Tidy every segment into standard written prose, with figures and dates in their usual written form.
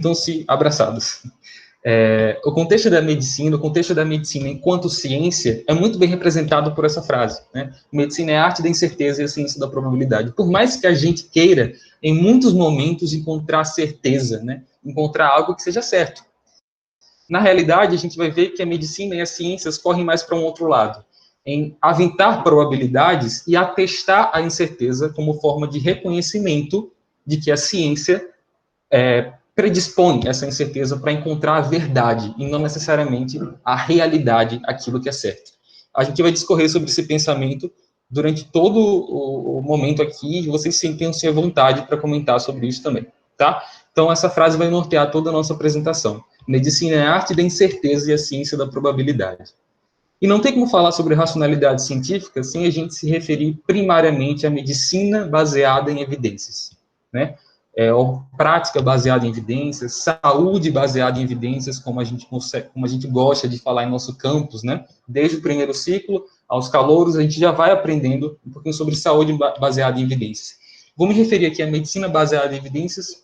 sintam-se abraçados. O contexto da medicina enquanto ciência é muito bem representado por essa frase, né? Medicina é a arte da incerteza e a ciência da probabilidade. Por mais que a gente queira, em muitos momentos, encontrar certeza, né? Encontrar algo que seja certo. Na realidade, a gente vai ver que a medicina e as ciências correm mais para um outro lado, em aventar probabilidades e atestar a incerteza como forma de reconhecimento de que a ciência predispõe essa incerteza para encontrar a verdade e não necessariamente a realidade, aquilo que é certo. A gente vai discorrer sobre esse pensamento durante todo o momento aqui, e vocês sentem-se à vontade para comentar sobre isso também, tá? Então, essa frase vai nortear toda a nossa apresentação. Medicina é a arte da incerteza e a ciência da probabilidade. E não tem como falar sobre racionalidade científica sem a gente se referir primariamente à medicina baseada em evidências, né? Prática baseada em evidências, saúde baseada em evidências, como a gente gosta de falar em nosso campus, né? Desde o primeiro ciclo aos calouros, a gente já vai aprendendo um pouquinho sobre saúde baseada em evidências. Vou me referir aqui à medicina baseada em evidências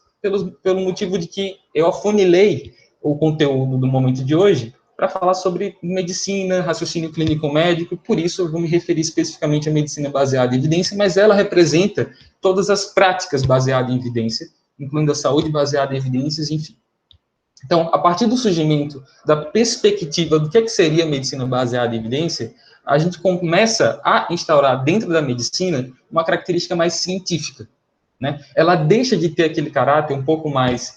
pelo motivo de que eu afunilei o conteúdo do momento de hoje para falar sobre medicina, raciocínio clínico médico, por isso eu vou me referir especificamente à medicina baseada em evidência, mas ela representa todas as práticas baseadas em evidência, incluindo a saúde baseada em evidências, enfim. Então, a partir do surgimento da perspectiva do que seria a medicina baseada em evidência, a gente começa a instaurar dentro da medicina uma característica mais científica, né? Ela deixa de ter aquele caráter um pouco mais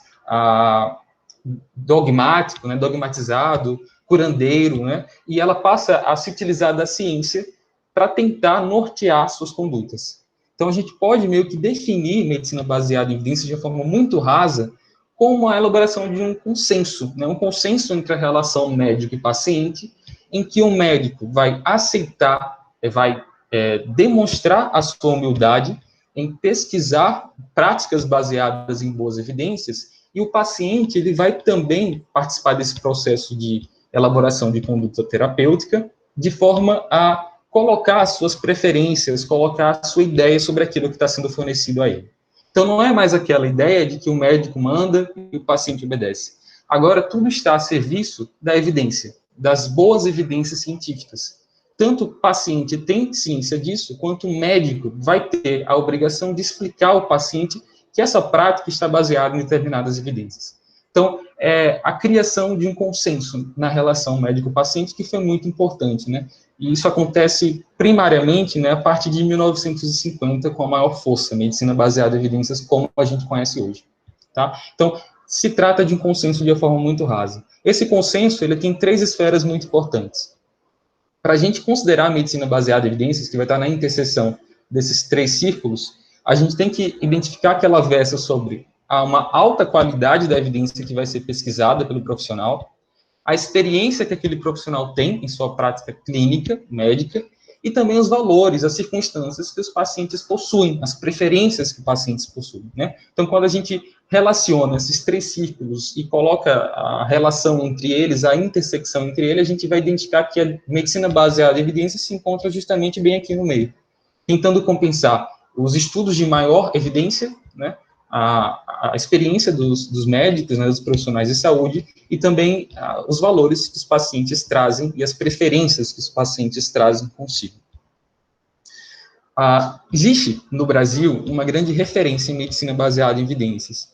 dogmático, né, dogmatizado, curandeiro, né, e ela passa a se utilizar da ciência para tentar nortear suas condutas. Então, a gente pode meio que definir medicina baseada em evidências de uma forma muito rasa como a elaboração de um consenso, né, um consenso entre a relação médico e paciente, em que o médico vai aceitar, vai demonstrar a sua humildade em pesquisar práticas baseadas em boas evidências, e o paciente ele vai também participar desse processo de elaboração de conduta terapêutica, de forma a colocar as suas preferências, colocar a sua ideia sobre aquilo que está sendo fornecido a ele. Então, não é mais aquela ideia de que o médico manda e o paciente obedece. Agora, tudo está a serviço da evidência, das boas evidências científicas. Tanto o paciente tem ciência disso, quanto o médico vai ter a obrigação de explicar ao paciente que essa prática está baseada em determinadas evidências. Então, a criação de um consenso na relação médico-paciente, que foi muito importante, né? E isso acontece primariamente, né, a partir de 1950, com a maior força, medicina baseada em evidências, como a gente conhece hoje, tá? Então, se trata de um consenso de uma forma muito rasa. Esse consenso, ele tem 3 esferas muito importantes. Para a gente considerar a medicina baseada em evidências, que vai estar na interseção desses 3 círculos, a gente tem que identificar que ela versa sobre uma alta qualidade da evidência que vai ser pesquisada pelo profissional, a experiência que aquele profissional tem em sua prática clínica, médica, e também os valores, as circunstâncias que os pacientes possuem, as preferências que os pacientes possuem, né? Então, quando a gente relaciona esses 3 círculos e coloca a relação entre eles, a intersecção entre eles, a gente vai identificar que a medicina baseada em evidências se encontra justamente bem aqui no meio, tentando compensar os estudos de maior evidência, né, a experiência dos médicos, né, dos profissionais de saúde, e também os valores que os pacientes trazem e as preferências que os pacientes trazem consigo. Existe no Brasil uma grande referência em medicina baseada em evidências.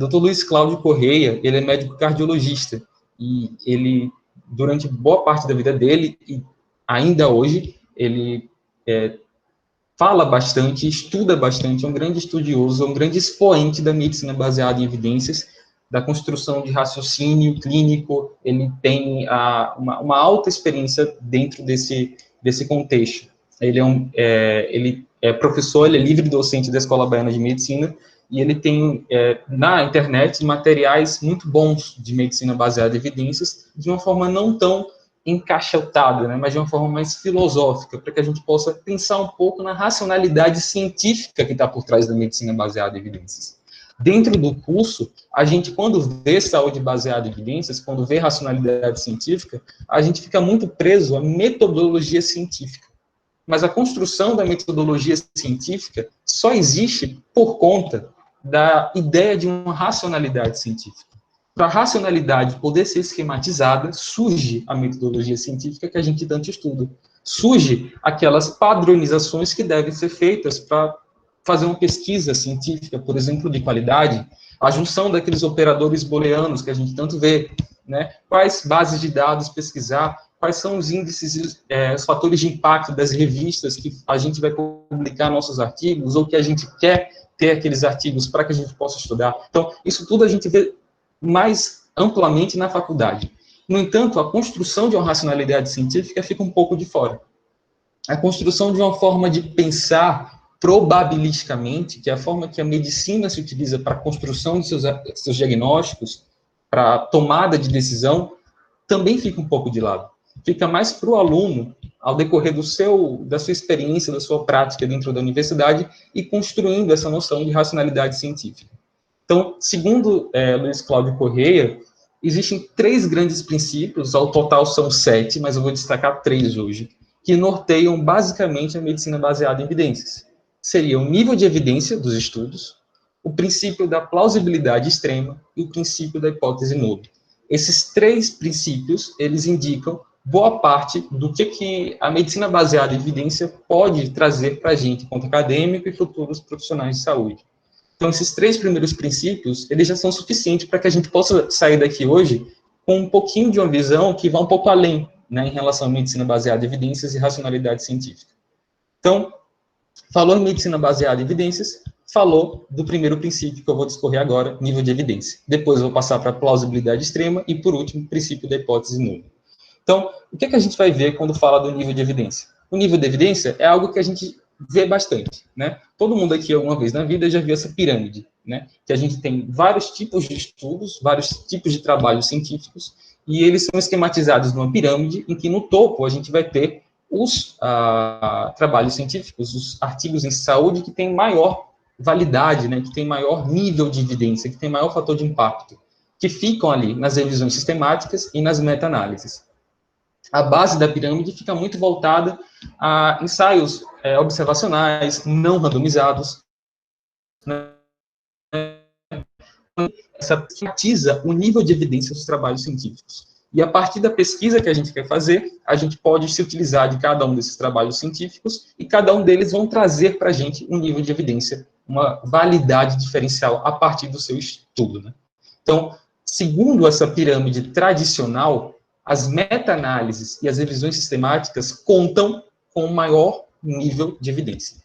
Dr. Luiz Cláudio Correia, ele é médico cardiologista, e ele, durante boa parte da vida dele, e ainda hoje, ele fala bastante, estuda bastante, é um grande estudioso, é um grande expoente da medicina baseada em evidências, da construção de raciocínio clínico, ele tem uma alta experiência dentro desse contexto. Ele é professor, ele é livre docente da Escola Baiana de Medicina, e ele tem na internet materiais muito bons de medicina baseada em evidências, de uma forma não tão encaixotada, né, mas de uma forma mais filosófica, para que a gente possa pensar um pouco na racionalidade científica que está por trás da medicina baseada em evidências. Dentro do curso, a gente, quando vê saúde baseada em evidências, quando vê racionalidade científica, a gente fica muito preso à metodologia científica. Mas a construção da metodologia científica só existe por conta da ideia de uma racionalidade científica. Para a racionalidade poder ser esquematizada, surge a metodologia científica que a gente tanto estuda. Surge aquelas padronizações que devem ser feitas para fazer uma pesquisa científica, por exemplo, de qualidade, a junção daqueles operadores booleanos que a gente tanto vê, né? Quais bases de dados pesquisar, quais são os índices, os fatores de impacto das revistas que a gente vai publicar nossos artigos, ou que a gente quer ter aqueles artigos para que a gente possa estudar. Então, isso tudo a gente vê mais amplamente na faculdade. No entanto, a construção de uma racionalidade científica fica um pouco de fora. A construção de uma forma de pensar probabilisticamente, que é a forma que a medicina se utiliza para a construção de seus diagnósticos, para a tomada de decisão, também fica um pouco de lado. Fica mais para o aluno, ao decorrer da sua experiência, da sua prática dentro da universidade, e construindo essa noção de racionalidade científica. Então, segundo Luiz Cláudio Correia, existem 3 grandes princípios, ao total são 7, mas eu vou destacar 3 hoje, que norteiam basicamente a medicina baseada em evidências. Seria o nível de evidência dos estudos, o princípio da plausibilidade extrema e o princípio da hipótese nula. Esses 3 princípios, eles indicam boa parte do que a medicina baseada em evidência pode trazer para a gente, enquanto acadêmico e futuros profissionais de saúde. Então, esses 3 primeiros princípios, eles já são suficientes para que a gente possa sair daqui hoje com um pouquinho de uma visão que vai um pouco além, né, em relação à medicina baseada em evidências e racionalidade científica. Então, falou em medicina baseada em evidências, falou do primeiro princípio que eu vou discorrer agora, nível de evidência. Depois eu vou passar para a plausibilidade extrema e, por último, o princípio da hipótese nula. Então, o que a gente vai ver quando fala do nível de evidência? O nível de evidência é algo que a gente vê bastante, né? Todo mundo aqui, alguma vez na vida, já viu essa pirâmide, né? Que a gente tem vários tipos de estudos, vários tipos de trabalhos científicos, e eles são esquematizados numa pirâmide, em que no topo a gente vai ter os trabalhos científicos, os artigos em saúde que têm maior validade, né? Que têm maior nível de evidência, que têm maior fator de impacto, que ficam ali nas revisões sistemáticas e nas meta-análises. A base da pirâmide fica muito voltada a ensaios observacionais, não randomizados, né? Essa enfatiza o nível de evidência dos trabalhos científicos. E a partir da pesquisa que a gente quer fazer, a gente pode se utilizar de cada um desses trabalhos científicos e cada um deles vão trazer para a gente um nível de evidência, uma validade diferencial a partir do seu estudo, né? Então, segundo essa pirâmide tradicional, as meta-análises e as revisões sistemáticas contam com o maior nível de evidência.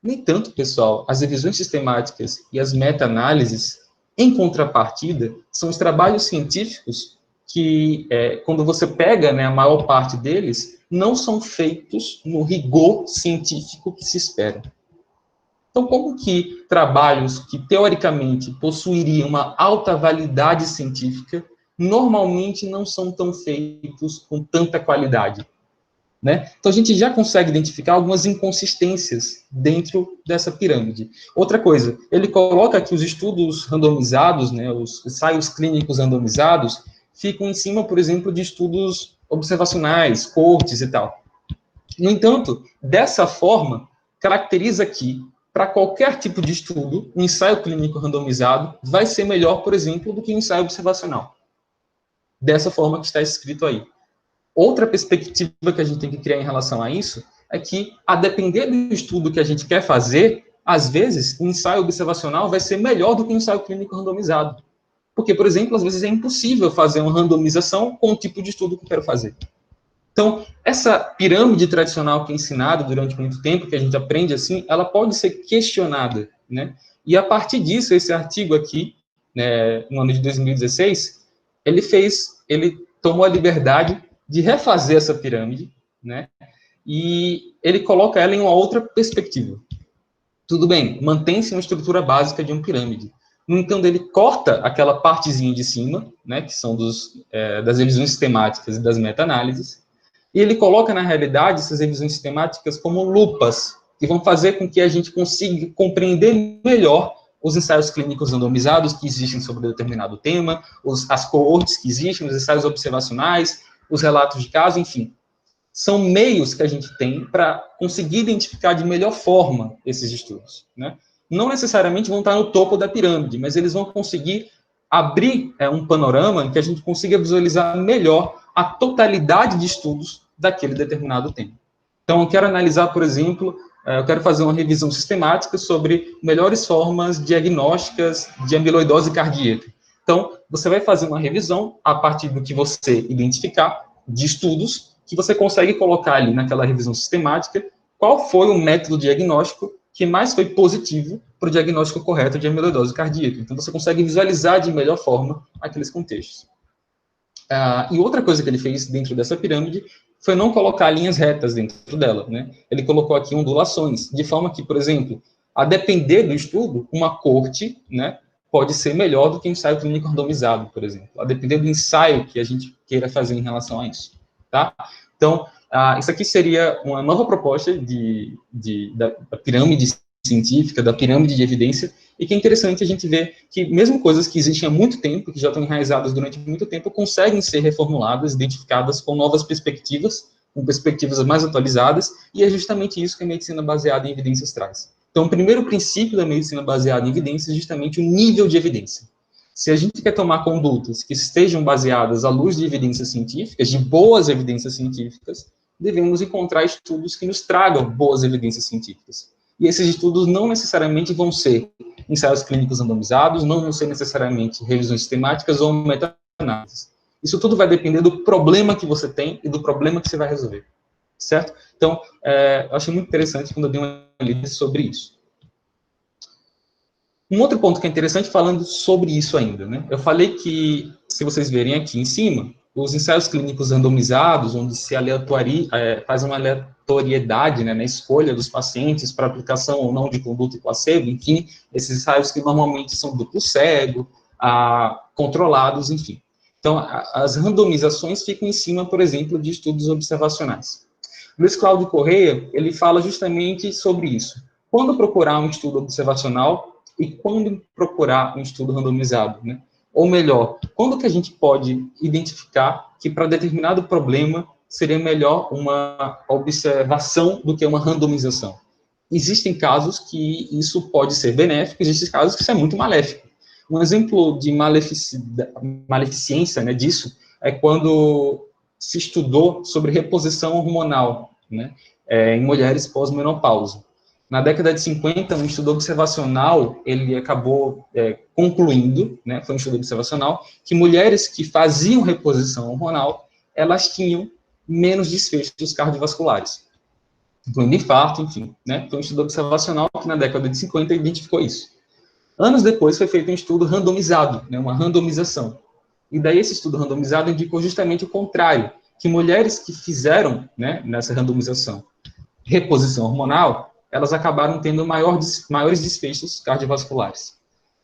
No entanto, pessoal, as revisões sistemáticas e as meta-análises, em contrapartida, são os trabalhos científicos que, quando você pega, né, a maior parte deles, não são feitos no rigor científico que se espera. Então, como que trabalhos que, teoricamente, possuiriam uma alta validade científica, normalmente não são tão feitos com tanta qualidade, né? Então, a gente já consegue identificar algumas inconsistências dentro dessa pirâmide. Outra coisa, ele coloca que os estudos randomizados, né, os ensaios clínicos randomizados, ficam em cima, por exemplo, de estudos observacionais, coortes e tal. No entanto, dessa forma, caracteriza que, para qualquer tipo de estudo, um ensaio clínico randomizado vai ser melhor, por exemplo, do que um ensaio observacional. Dessa forma que está escrito aí. Outra perspectiva que a gente tem que criar em relação a isso é que, a depender do estudo que a gente quer fazer, às vezes, um ensaio observacional vai ser melhor do que um ensaio clínico randomizado. Porque, por exemplo, às vezes é impossível fazer uma randomização com o tipo de estudo que eu quero fazer. Então, essa pirâmide tradicional que é ensinada durante muito tempo, que a gente aprende assim, ela pode ser questionada, né? E a partir disso, esse artigo aqui, né, no ano de 2016, ele tomou a liberdade de refazer essa pirâmide, né? E ele coloca ela em uma outra perspectiva. Tudo bem, mantém-se uma estrutura básica de uma pirâmide. No entanto, ele corta aquela partezinha de cima, né, que são das revisões sistemáticas e das meta-análises, e ele coloca, na realidade, essas revisões sistemáticas como lupas, que vão fazer com que a gente consiga compreender melhor os ensaios clínicos randomizados que existem sobre determinado tema, as coortes que existem, os ensaios observacionais, os relatos de caso, enfim. São meios que a gente tem para conseguir identificar de melhor forma esses estudos, né? não necessariamente vão estar no topo da pirâmide, mas eles vão conseguir abrir um panorama em que a gente consiga visualizar melhor a totalidade de estudos daquele determinado tema. Então, eu quero analisar, por exemplo, eu quero fazer uma revisão sistemática sobre melhores formas diagnósticas de amiloidose cardíaca. Então, você vai fazer uma revisão a partir do que você identificar de estudos que você consegue colocar ali naquela revisão sistemática qual foi o método diagnóstico que mais foi positivo para o diagnóstico correto de amiloidose cardíaca. Então, você consegue visualizar de melhor forma aqueles contextos. E outra coisa que ele fez dentro dessa pirâmide foi não colocar linhas retas dentro dela, né? Ele colocou aqui ondulações, de forma que, por exemplo, a depender do estudo, uma corte, né, pode ser melhor do que um ensaio clínico randomizado, por exemplo, a depender do ensaio que a gente queira fazer em relação a isso, tá? Então, isso aqui seria uma nova proposta da pirâmide científica, da pirâmide de evidência, e que é interessante a gente ver que mesmo coisas que existem há muito tempo, que já estão enraizadas durante muito tempo, conseguem ser reformuladas, identificadas com novas perspectivas, com perspectivas mais atualizadas, e é justamente isso que a medicina baseada em evidências traz. Então, o primeiro princípio da medicina baseada em evidências é justamente o nível de evidência. Se a gente quer tomar condutas que estejam baseadas à luz de evidências científicas, de boas evidências científicas, devemos encontrar estudos que nos tragam boas evidências científicas. E esses estudos não necessariamente vão ser ensaios clínicos randomizados, não vão ser necessariamente revisões sistemáticas ou meta-análises. Isso tudo vai depender do problema que você tem e do problema que você vai resolver, certo? Então, eu achei muito interessante quando eu dei uma lida sobre isso. Um outro ponto que é interessante falando sobre isso ainda, né? Eu falei que, se vocês verem aqui em cima, os ensaios clínicos randomizados, onde se faz uma aleatoriedade, né, na escolha dos pacientes para aplicação ou não de conduta e placebo, enfim, esses ensaios que normalmente são duplo cego, controlados, enfim. Então, as randomizações ficam em cima, por exemplo, de estudos observacionais. Luiz Cláudio Correia, ele fala justamente sobre isso. Quando procurar um estudo observacional e quando procurar um estudo randomizado, né? Ou melhor, quando que a gente pode identificar que para determinado problema seria melhor uma observação do que uma randomização? Existem casos que isso pode ser benéfico, existem casos que isso é muito maléfico. Um exemplo de maleficência, né, disso é quando se estudou sobre reposição hormonal, né, em mulheres pós-menopausa. Na década de 50, um estudo observacional, ele acabou concluindo, né, foi um estudo observacional, que mulheres que faziam reposição hormonal, elas tinham menos desfechos cardiovasculares, incluindo infarto, enfim, né, foi um estudo observacional que na década de 50 identificou isso. Anos depois foi feito um estudo randomizado, né, uma randomização, e daí esse estudo randomizado indicou justamente o contrário, que mulheres que fizeram, né, nessa randomização, reposição hormonal, elas acabaram tendo maiores desfechos cardiovasculares.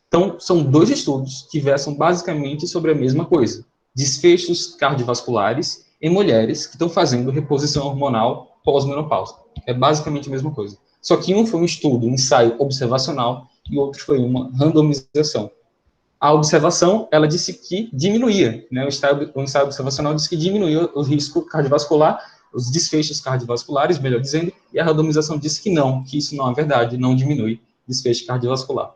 Então, são dois estudos que versam basicamente sobre a mesma coisa. Desfechos cardiovasculares em mulheres que estão fazendo reposição hormonal pós-menopausa. É basicamente a mesma coisa. Só que um foi um estudo, um ensaio observacional, e outro foi uma randomização. A observação, ela disse que diminuía, né? O ensaio observacional disse que diminuía o risco cardiovascular, os desfechos cardiovasculares, melhor dizendo, e a randomização disse que não, que isso não é verdade, não diminui desfecho cardiovascular.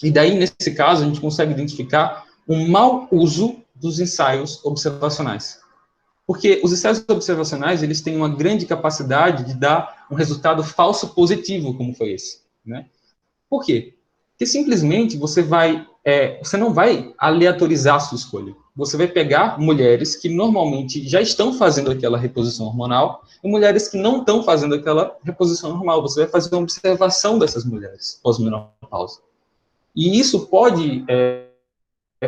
E daí, nesse caso, a gente consegue identificar um mau uso dos ensaios observacionais. Porque os ensaios observacionais, eles têm uma grande capacidade de dar um resultado falso positivo, como foi esse, né? Por quê? Porque simplesmente você não vai aleatorizar a sua escolha. Você vai pegar mulheres que normalmente já estão fazendo aquela reposição hormonal e mulheres que não estão fazendo aquela reposição hormonal. Você vai fazer uma observação dessas mulheres pós-menopausa. E isso pode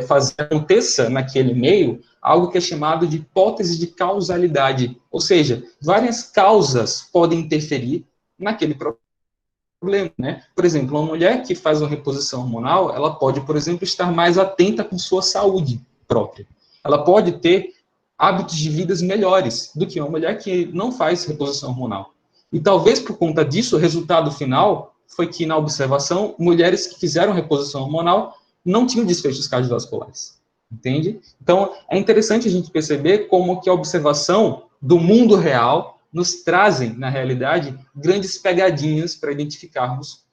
fazer aconteça naquele meio algo que é chamado de hipótese de causalidade. Ou seja, várias causas podem interferir naquele problema, né? Por exemplo, uma mulher que faz uma reposição hormonal, ela pode, por exemplo, estar mais atenta com sua saúde própria. Ela pode ter hábitos de vida melhores do que uma mulher que não faz reposição hormonal. E talvez por conta disso, o resultado final foi que, na observação, mulheres que fizeram reposição hormonal não tinham desfechos cardiovasculares. Entende? Então, é interessante a gente perceber como que a observação do mundo real nos trazem, na realidade, grandes pegadinhas para identificarmos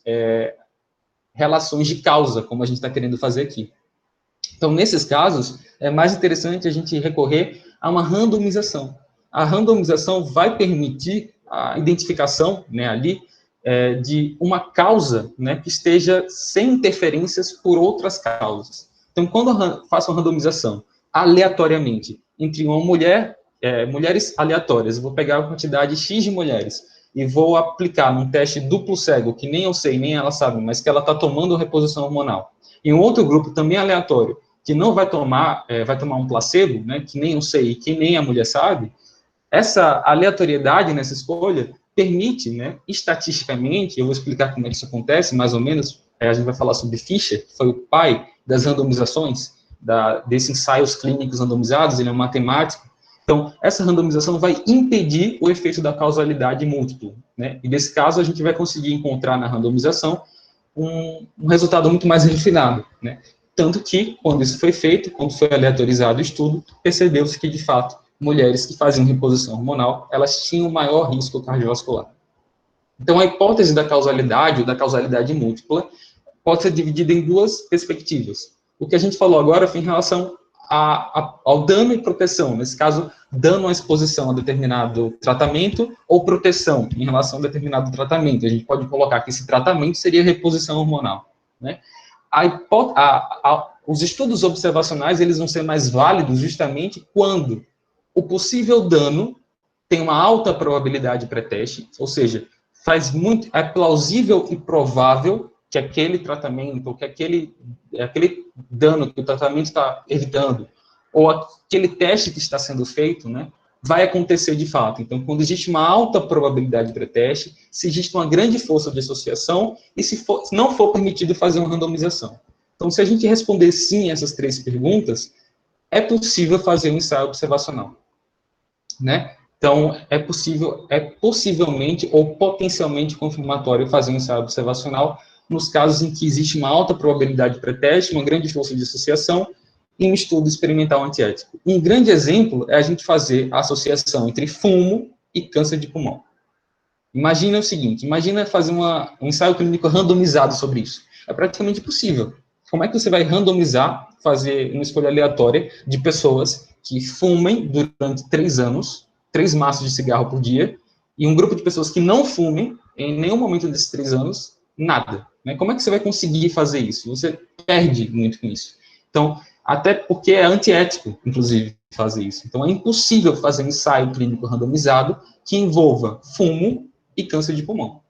relações de causa, como a gente está querendo fazer aqui. Então, nesses casos, é mais interessante a gente recorrer a uma randomização. A randomização vai permitir a identificação, né, ali, de uma causa, né, que esteja sem interferências por outras causas. Então, quando eu faço uma randomização aleatoriamente entre uma mulher, mulheres aleatórias, eu vou pegar a quantidade X de mulheres e vou aplicar num teste duplo cego, que nem eu sei, nem ela sabe, mas que ela está tomando reposição hormonal, e um outro grupo também aleatório, que não vai tomar um placebo, né, que nem eu sei e que nem a mulher sabe, essa aleatoriedade nessa escolha permite, né, estatisticamente, eu vou explicar como é que isso acontece, mais ou menos, a gente vai falar sobre Fischer, que foi o pai das randomizações, desses ensaios clínicos randomizados, ele é um matemático. Então, essa randomização vai impedir o efeito da causalidade múltipla, né? E nesse caso, a gente vai conseguir encontrar na randomização um resultado muito mais refinado, né? Tanto que, quando isso foi feito, quando foi aleatorizado o estudo, percebeu-se que, de fato, mulheres que faziam reposição hormonal, elas tinham maior risco cardiovascular. Então, a hipótese da causalidade, ou da causalidade múltipla, pode ser dividida em duas perspectivas. O que a gente falou agora foi em relação ao dano e proteção, nesse caso, dano à exposição a determinado tratamento ou proteção em relação a determinado tratamento. A gente pode colocar que esse tratamento seria reposição hormonal, né? Os estudos observacionais, eles vão ser mais válidos justamente quando o possível dano tem uma alta probabilidade pré-teste, ou seja, é plausível e provável que aquele tratamento, ou que aquele dano que o tratamento está evitando, ou aquele teste que está sendo feito, né, vai acontecer de fato. Então, quando existe uma alta probabilidade pré-teste, se existe uma grande força de associação, e se não for permitido fazer uma randomização. Então, se a gente responder sim a essas três perguntas, é possível fazer um ensaio observacional, né? Então, é possivelmente ou potencialmente confirmatório fazer um ensaio observacional nos casos em que existe uma alta probabilidade pré-teste, uma grande força de associação e um estudo experimental antiético. Um grande exemplo é a gente fazer a associação entre fumo e câncer de pulmão. Imagina o seguinte, imagina fazer um ensaio clínico randomizado sobre isso. É praticamente impossível. Como é que você vai randomizar, fazer uma escolha aleatória de pessoas que fumem durante 3 anos, 3 maços de cigarro por dia, e um grupo de pessoas que não fumem, em nenhum momento desses 3 anos, nada, né? Como é que você vai conseguir fazer isso? Você perde muito com isso. Então, até porque é antiético, inclusive, fazer isso. Então, é impossível fazer um ensaio clínico randomizado que envolva fumo e câncer de pulmão.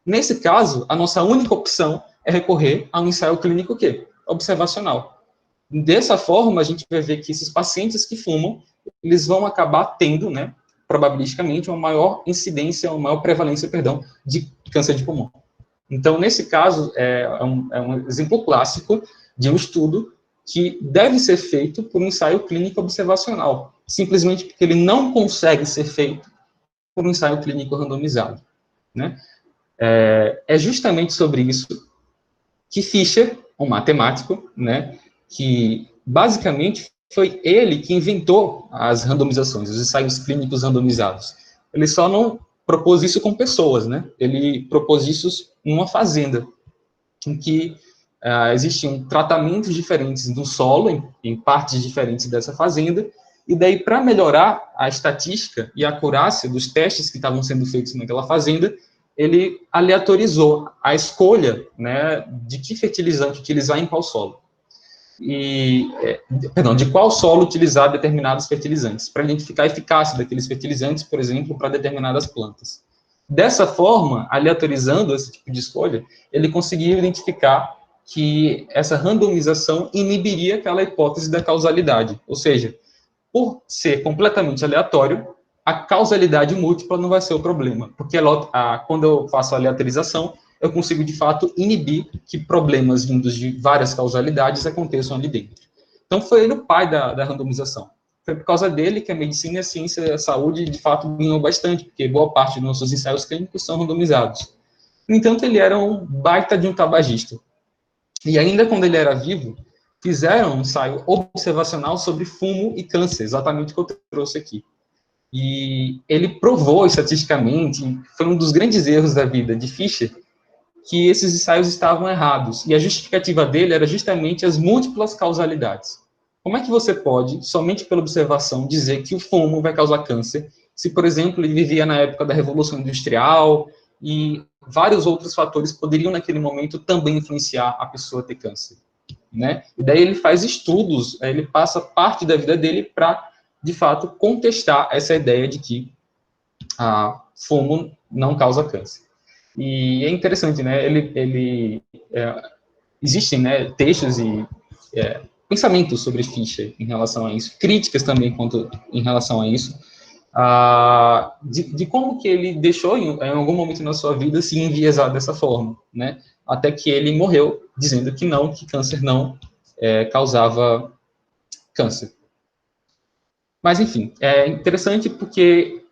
Nesse caso, a nossa única opção é recorrer a um ensaio clínico o quê? Observacional. Dessa forma, a gente vai ver que esses pacientes que fumam, eles vão acabar tendo, né, probabilisticamente, uma maior incidência, uma maior prevalência, perdão, de câncer de pulmão. Então, nesse caso, é um exemplo clássico de um estudo que deve ser feito por um ensaio clínico observacional, simplesmente porque ele não consegue ser feito por um ensaio clínico randomizado, né? É justamente sobre isso que Fischer, um matemático, né, que basicamente foi ele que inventou as randomizações, os ensaios clínicos randomizados. Ele só não propôs isso com pessoas, né? Ele propôs isso em uma fazenda, em que existiam tratamentos diferentes no solo, em partes diferentes dessa fazenda, e daí, para melhorar a estatística e a acurácia dos testes que estavam sendo feitos naquela fazenda, ele aleatorizou a escolha, né, de que fertilizante utilizar em qual solo. De qual solo utilizar determinados fertilizantes, para identificar a eficácia daqueles fertilizantes, por exemplo, para determinadas plantas. Dessa forma, aleatorizando esse tipo de escolha, ele conseguiu identificar que essa randomização inibiria aquela hipótese da causalidade, ou seja, por ser completamente aleatório, a causalidade múltipla não vai ser o problema, porque quando eu faço a aleatorização, eu consigo, de fato, inibir que problemas vindos de várias causalidades aconteçam ali dentro. Então, foi ele o pai da randomização. Foi por causa dele que a medicina, a ciência e a saúde, de fato, ganhou bastante, porque boa parte dos nossos ensaios clínicos são randomizados. No entanto, ele era um baita de um tabagista. E ainda quando ele era vivo, fizeram um ensaio observacional sobre fumo e câncer, exatamente o que eu trouxe aqui. E ele provou estatisticamente, foi um dos grandes erros da vida de Fischer, que esses ensaios estavam errados, e a justificativa dele era justamente as múltiplas causalidades. Como é que você pode, somente pela observação, dizer que o fumo vai causar câncer, se, por exemplo, ele vivia na época da Revolução Industrial, e vários outros fatores poderiam, naquele momento, também influenciar a pessoa a ter câncer, né? E daí ele faz estudos, ele passa parte da vida dele para, de fato, contestar essa ideia de que fumo não causa câncer. E é interessante, né? Existem, né, textos e pensamentos sobre Fischer em relação a isso, críticas também em relação a isso, de como que ele deixou em algum momento na sua vida se enviesar dessa forma, né? Até que ele morreu dizendo que não, que câncer não causava câncer. Mas, enfim, é interessante porque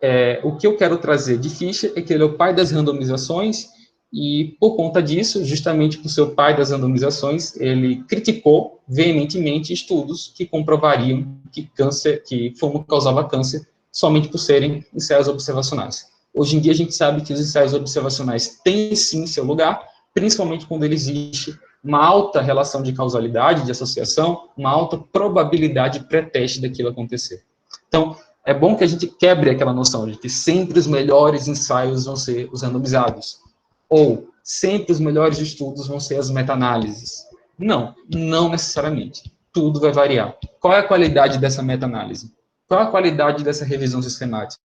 o que eu quero trazer de Fischer é que ele é o pai das randomizações, e, por conta disso, justamente por ser o pai das randomizações, ele criticou veementemente estudos que comprovariam que fumo causava câncer somente por serem ensaios observacionais. Hoje em dia, a gente sabe que os ensaios observacionais têm, sim, seu lugar, principalmente quando existe uma alta relação de causalidade, de associação, uma alta probabilidade pré-teste daquilo acontecer. Então, é bom que a gente quebre aquela noção de que sempre os melhores ensaios vão ser os randomizados, ou sempre os melhores estudos vão ser as meta-análises. Não, não necessariamente. Tudo vai variar. Qual é a qualidade dessa meta-análise? Qual é a qualidade dessa revisão sistemática?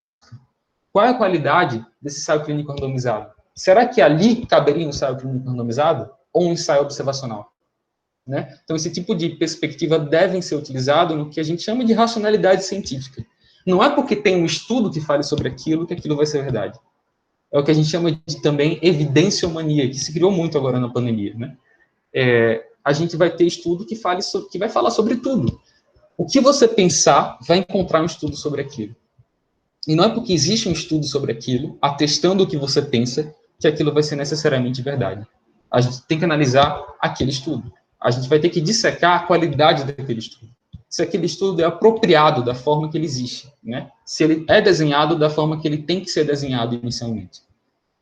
Qual é a qualidade desse ensaio clínico randomizado? Será que ali caberia um ensaio clínico randomizado ou um ensaio observacional? Né? Então, esse tipo de perspectiva devem ser utilizado no que a gente chama de racionalidade científica. Não é porque tem um estudo que fale sobre aquilo que aquilo vai ser verdade. É o que a gente chama de também evidenciomania, que se criou muito agora na pandemia. Né? A gente vai ter estudo que vai falar sobre tudo. O que você pensar, vai encontrar um estudo sobre aquilo. E não é porque existe um estudo sobre aquilo, atestando o que você pensa, que aquilo vai ser necessariamente verdade. A gente tem que analisar aquele estudo. A gente vai ter que dissecar a qualidade daquele estudo. Se aquele estudo é apropriado da forma que ele existe, né? Se ele é desenhado da forma que ele tem que ser desenhado inicialmente.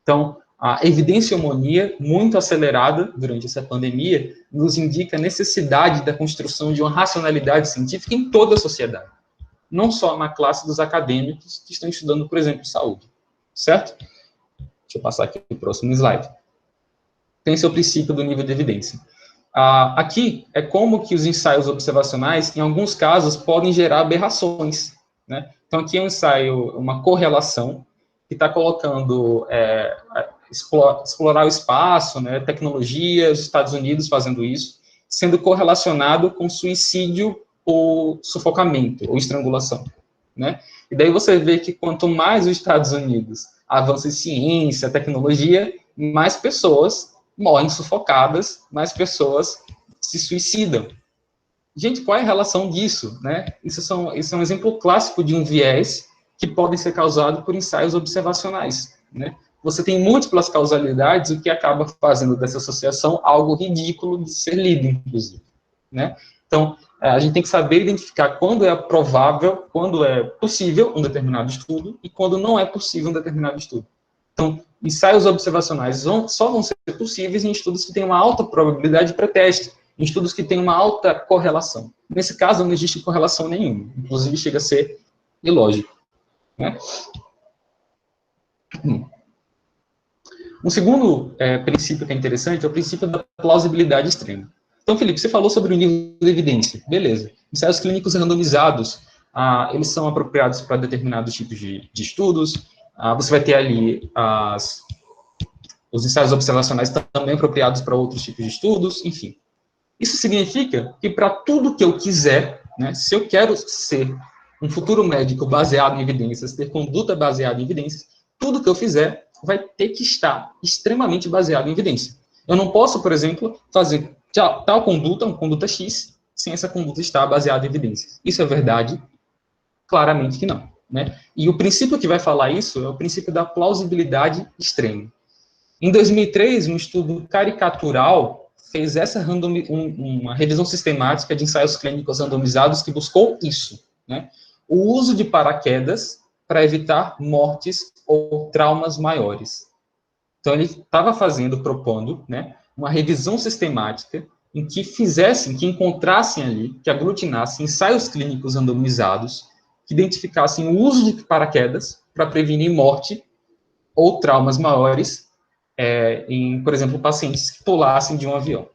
Então, a evidenciomonia, muito acelerada durante essa pandemia, nos indica a necessidade da construção de uma racionalidade científica em toda a sociedade. Não só na classe dos acadêmicos que estão estudando, por exemplo, saúde. Certo? Deixa eu passar aqui para o próximo slide. Tem seu princípio do nível de evidência. Aqui é como que os ensaios observacionais, em alguns casos, podem gerar aberrações. Né? Então, aqui é um ensaio, uma correlação, que está colocando explorar o espaço, né, tecnologia, os Estados Unidos fazendo isso, sendo correlacionado com suicídio ou sufocamento, ou estrangulação. Né? E daí você vê que quanto mais os Estados Unidos avançam em ciência, tecnologia, mais pessoas morrem sufocadas, mais pessoas se suicidam. Gente, qual é a relação disso? Né? Isso é um exemplo clássico de um viés que pode ser causado por ensaios observacionais. Né? Você tem múltiplas causalidades, o que acaba fazendo dessa associação algo ridículo de ser lido, inclusive. Né? Então, a gente tem que saber identificar quando é provável, quando é possível um determinado estudo e quando não é possível um determinado estudo. Então, ensaios observacionais só vão ser possíveis em estudos que têm uma alta probabilidade de pré-teste, em estudos que têm uma alta correlação. Nesse caso, não existe correlação nenhuma, inclusive chega a ser ilógico. Né? Um segundo princípio que é interessante é o princípio da plausibilidade extrema. Então, Felipe, você falou sobre o nível de evidência. Beleza. Ensaios clínicos randomizados, eles são apropriados para determinados tipos de estudos. Você vai ter ali os ensaios observacionais também apropriados para outros tipos de estudos, enfim. Isso significa que para tudo que eu quiser, né, se eu quero ser um futuro médico baseado em evidências, ter conduta baseada em evidências, tudo que eu fizer vai ter que estar extremamente baseado em evidência. Eu não posso, por exemplo, fazer tal conduta, uma conduta X, sem essa conduta estar baseada em evidências. Isso é verdade? Claramente que não. Né? E o princípio que vai falar isso é o princípio da plausibilidade extrema. Em 2003, um estudo caricatural fez uma revisão sistemática de ensaios clínicos randomizados que buscou isso, né? O uso de paraquedas para evitar mortes ou traumas maiores. Então, ele estava propondo, né, uma revisão sistemática em que que encontrassem ali, que aglutinassem ensaios clínicos randomizados, que identificassem o uso de paraquedas para prevenir morte ou traumas maiores em, por exemplo, pacientes que pulassem de um avião.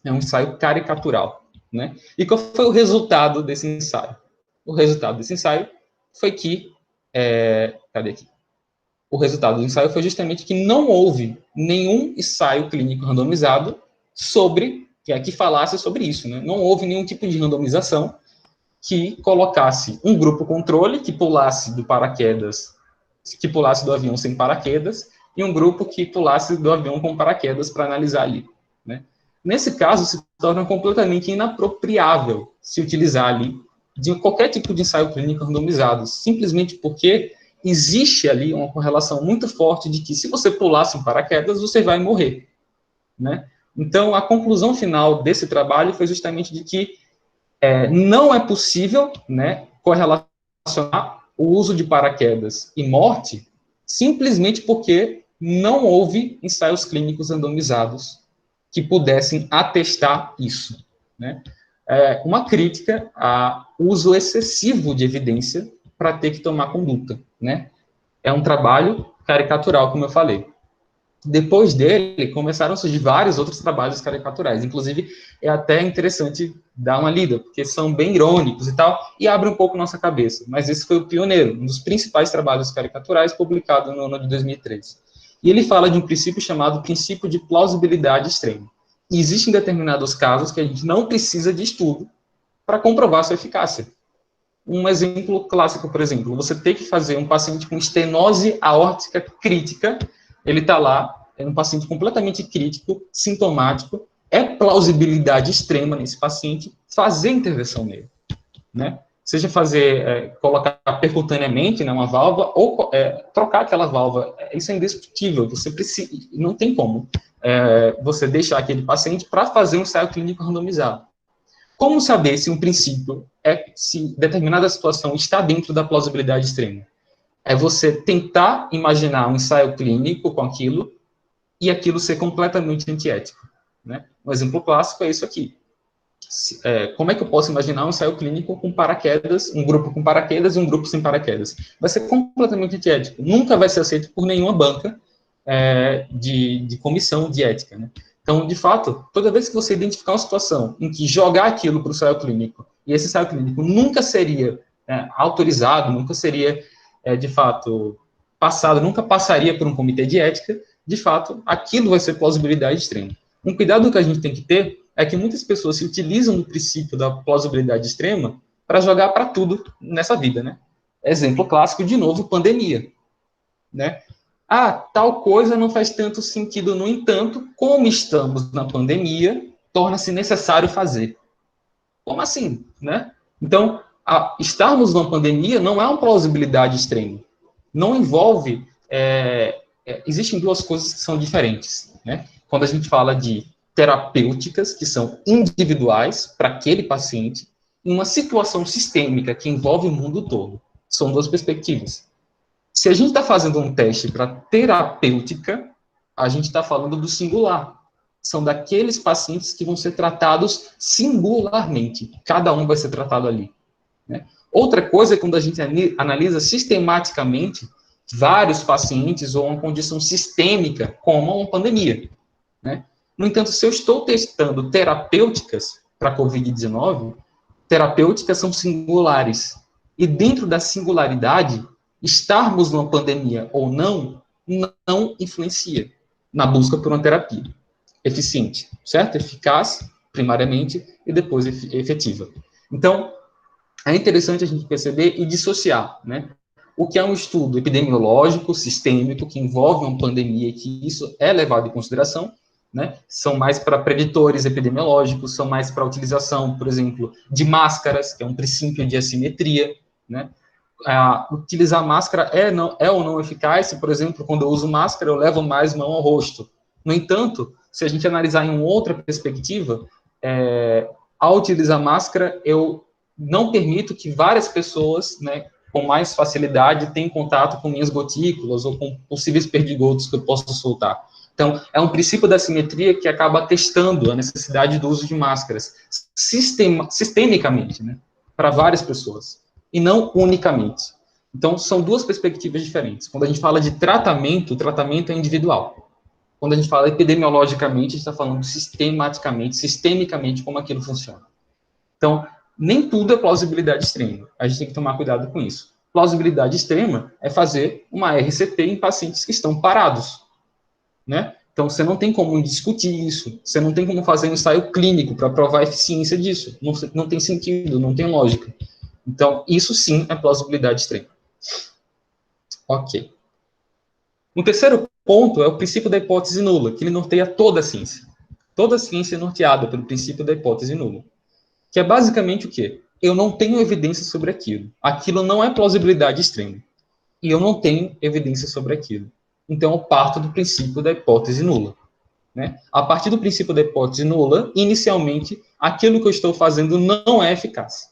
É um ensaio caricatural, né? E qual foi o resultado desse ensaio? O resultado desse ensaio foi que... cadê aqui? O resultado do ensaio foi justamente que não houve nenhum ensaio clínico randomizado que falasse sobre isso, né? Não houve nenhum tipo de randomização que colocasse um grupo controle que pulasse do avião sem paraquedas, e um grupo que pulasse do avião com paraquedas para analisar ali, né? Nesse caso, se torna completamente inapropriável se utilizar ali de qualquer tipo de ensaio clínico randomizado, simplesmente porque existe ali uma correlação muito forte de que se você pulasse em paraquedas, você vai morrer, né? Então, a conclusão final desse trabalho foi justamente de que não é possível, né, correlacionar o uso de paraquedas e morte simplesmente porque não houve ensaios clínicos randomizados que pudessem atestar isso, né? Uma crítica ao uso excessivo de evidência para ter que tomar conduta, né? É um trabalho caricatural, como eu falei. Depois dele, começaram a surgir vários outros trabalhos caricaturais. Inclusive, é até interessante dar uma lida, porque são bem irônicos e tal, e abre um pouco nossa cabeça. Mas esse foi o pioneiro, um dos principais trabalhos caricaturais, publicado no ano de 2013. E ele fala de um princípio chamado princípio de plausibilidade extrema. E existem determinados casos que a gente não precisa de estudo para comprovar sua eficácia. Um exemplo clássico, por exemplo, você tem que fazer um paciente com estenose aórtica crítica, ele está lá, é um paciente completamente crítico, sintomático, é plausibilidade extrema nesse paciente fazer intervenção nele, né? Seja colocar percutaneamente, né, uma válvula, ou trocar aquela válvula, isso é indiscutível, você precisa, não tem como você deixar aquele paciente para fazer um ensaio clínico randomizado. Como saber se um princípio se determinada situação está dentro da plausibilidade extrema? É você tentar imaginar um ensaio clínico com aquilo e aquilo ser completamente antiético, né? Um exemplo clássico é isso aqui. Como é que eu posso imaginar um ensaio clínico com paraquedas, um grupo com paraquedas e um grupo sem paraquedas? Vai ser completamente antiético. Nunca vai ser aceito por nenhuma banca de comissão de ética, né? Então, de fato, toda vez que você identificar uma situação em que jogar aquilo para o ensaio clínico, e esse ensaio clínico nunca seria autorizado, nunca seria, de fato, passado, nunca passaria por um comitê de ética, de fato, aquilo vai ser plausibilidade extrema. Um cuidado que a gente tem que ter é que muitas pessoas se utilizam do princípio da plausibilidade extrema para jogar para tudo nessa vida, né? Exemplo clássico, de novo, pandemia, né? Tal coisa não faz tanto sentido, no entanto, como estamos na pandemia, torna-se necessário fazer. Como assim, né? Então, estarmos numa pandemia não é uma plausibilidade extrema. Não envolve... existem duas coisas que são diferentes, né? Quando a gente fala de terapêuticas, que são individuais para aquele paciente, e uma situação sistêmica que envolve o mundo todo. São duas perspectivas. Se a gente está fazendo um teste para terapêutica, a gente está falando do singular. São daqueles pacientes que vão ser tratados singularmente. Cada um vai ser tratado ali, né? Outra coisa é quando a gente analisa sistematicamente vários pacientes ou uma condição sistêmica, como uma pandemia, né? No entanto, se eu estou testando terapêuticas para a COVID-19, terapêuticas são singulares. E dentro da singularidade, estarmos numa pandemia ou não influencia na busca por uma terapia eficiente, certo? Eficaz, primariamente, e depois efetiva. Então, é interessante a gente perceber e dissociar, né? O que é um estudo epidemiológico, sistêmico, que envolve uma pandemia e que isso é levado em consideração, né? São mais para preditores epidemiológicos, são mais para a utilização, por exemplo, de máscaras, que é um princípio de assimetria, né? Utilizar máscara é ou não eficaz, se, por exemplo, quando eu uso máscara, eu levo mais mão ao rosto. No entanto, se a gente analisar em uma outra perspectiva, ao utilizar máscara, eu não permito que várias pessoas, né, com mais facilidade tem contato com minhas gotículas ou com possíveis perdigotos que eu posso soltar. Então, é um princípio da simetria que acaba testando a necessidade do uso de máscaras sistemicamente, né, para várias pessoas, e não unicamente. Então, são duas perspectivas diferentes. Quando a gente fala de tratamento, o tratamento é individual. Quando a gente fala epidemiologicamente, a gente está falando sistematicamente, sistemicamente, como aquilo funciona. Então, nem tudo é plausibilidade extrema. A gente tem que tomar cuidado com isso. Plausibilidade extrema é fazer uma RCT em pacientes que estão parados, né? Então, você não tem como discutir isso. Você não tem como fazer um ensaio clínico para provar a eficiência disso. Não tem sentido, não tem lógica. Então, isso sim é plausibilidade extrema. Ok. Um terceiro ponto é o princípio da hipótese nula, que ele norteia toda a ciência. Toda a ciência é norteada pelo princípio da hipótese nula. Que é basicamente o quê? Eu não tenho evidência sobre aquilo. Aquilo não é plausibilidade extrema. E eu não tenho evidência sobre aquilo. Então, eu parto do princípio da hipótese nula. Né? A partir do princípio da hipótese nula, inicialmente, aquilo que eu estou fazendo não é eficaz.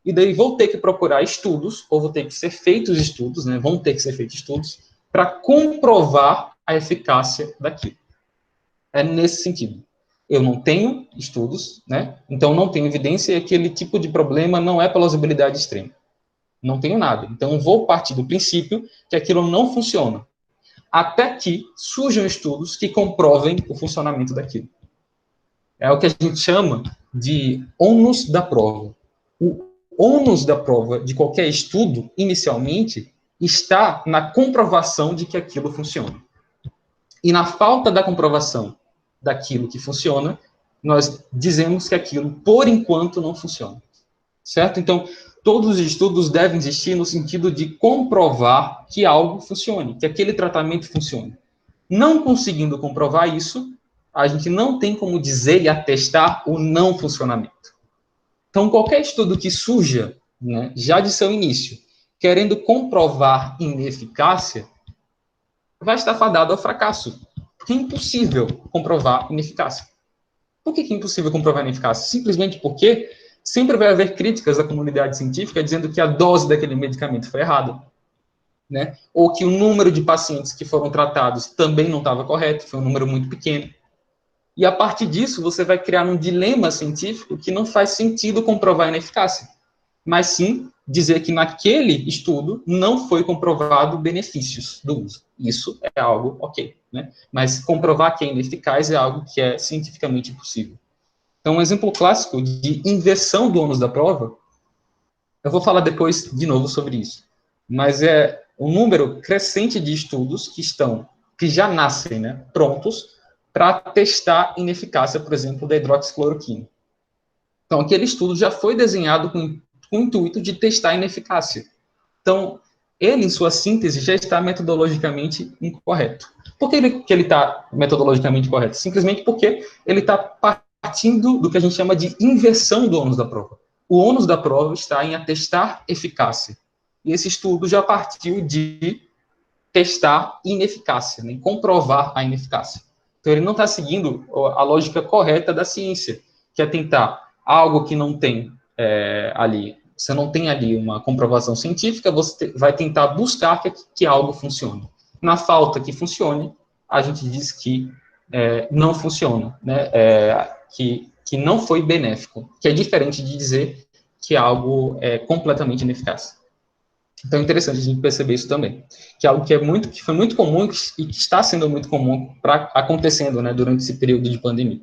E daí vou ter que procurar estudos, ou vou ter que ser feitos estudos, né? Vão ter que ser feitos estudos, para comprovar a eficácia daquilo. É nesse sentido. Eu não tenho estudos, né? Então não tenho evidência e aquele tipo de problema não é plausibilidade extrema. Não tenho nada. Então vou partir do princípio que aquilo não funciona. Até que surjam estudos que comprovem o funcionamento daquilo. É o que a gente chama de ônus da prova. O ônus da prova de qualquer estudo, inicialmente, está na comprovação de que aquilo funciona. E na falta da comprovação daquilo que funciona, nós dizemos que aquilo, por enquanto, não funciona. Certo? Então, todos os estudos devem existir no sentido de comprovar que algo funcione, que aquele tratamento funcione. Não conseguindo comprovar isso, a gente não tem como dizer e atestar o não funcionamento. Então, qualquer estudo que surja, né, já de seu início, querendo comprovar ineficácia, vai estar fadado ao fracasso. Porque é impossível comprovar ineficácia. Por que é impossível comprovar ineficácia? Simplesmente porque sempre vai haver críticas da comunidade científica dizendo que a dose daquele medicamento foi errada, né? Ou que o número de pacientes que foram tratados também não estava correto, foi um número muito pequeno. E a partir disso, você vai criar um dilema científico que não faz sentido comprovar a ineficácia, mas sim dizer que naquele estudo não foi comprovado benefícios do uso. Isso é algo ok, né? Mas comprovar que é ineficaz é algo que é cientificamente impossível. Então, um exemplo clássico de inversão do ônus da prova, eu vou falar depois de novo sobre isso, mas é um número crescente de estudos que já nascem, né, prontos para testar ineficácia, por exemplo, da hidroxicloroquina. Então, aquele estudo já foi desenhado com o intuito de testar a ineficácia. Então, ele, em sua síntese, já está metodologicamente incorreto. Por que ele está metodologicamente correto? Simplesmente porque ele está partindo do que a gente chama de inversão do ônus da prova. O ônus da prova está em atestar eficácia. E esse estudo já partiu de testar ineficácia, né? Comprovar a ineficácia. Então, ele não está seguindo a lógica correta da ciência, que é tentar algo que não tem ali, você não tem ali uma comprovação científica, você vai tentar buscar que algo funcione. Na falta que funcione, a gente diz que não funciona, né? Que não foi benéfico, que é diferente de dizer que algo é completamente ineficaz. Então é interessante a gente perceber isso também, que é algo que foi muito comum e que está sendo muito comum acontecendo, né, durante esse período de pandemia.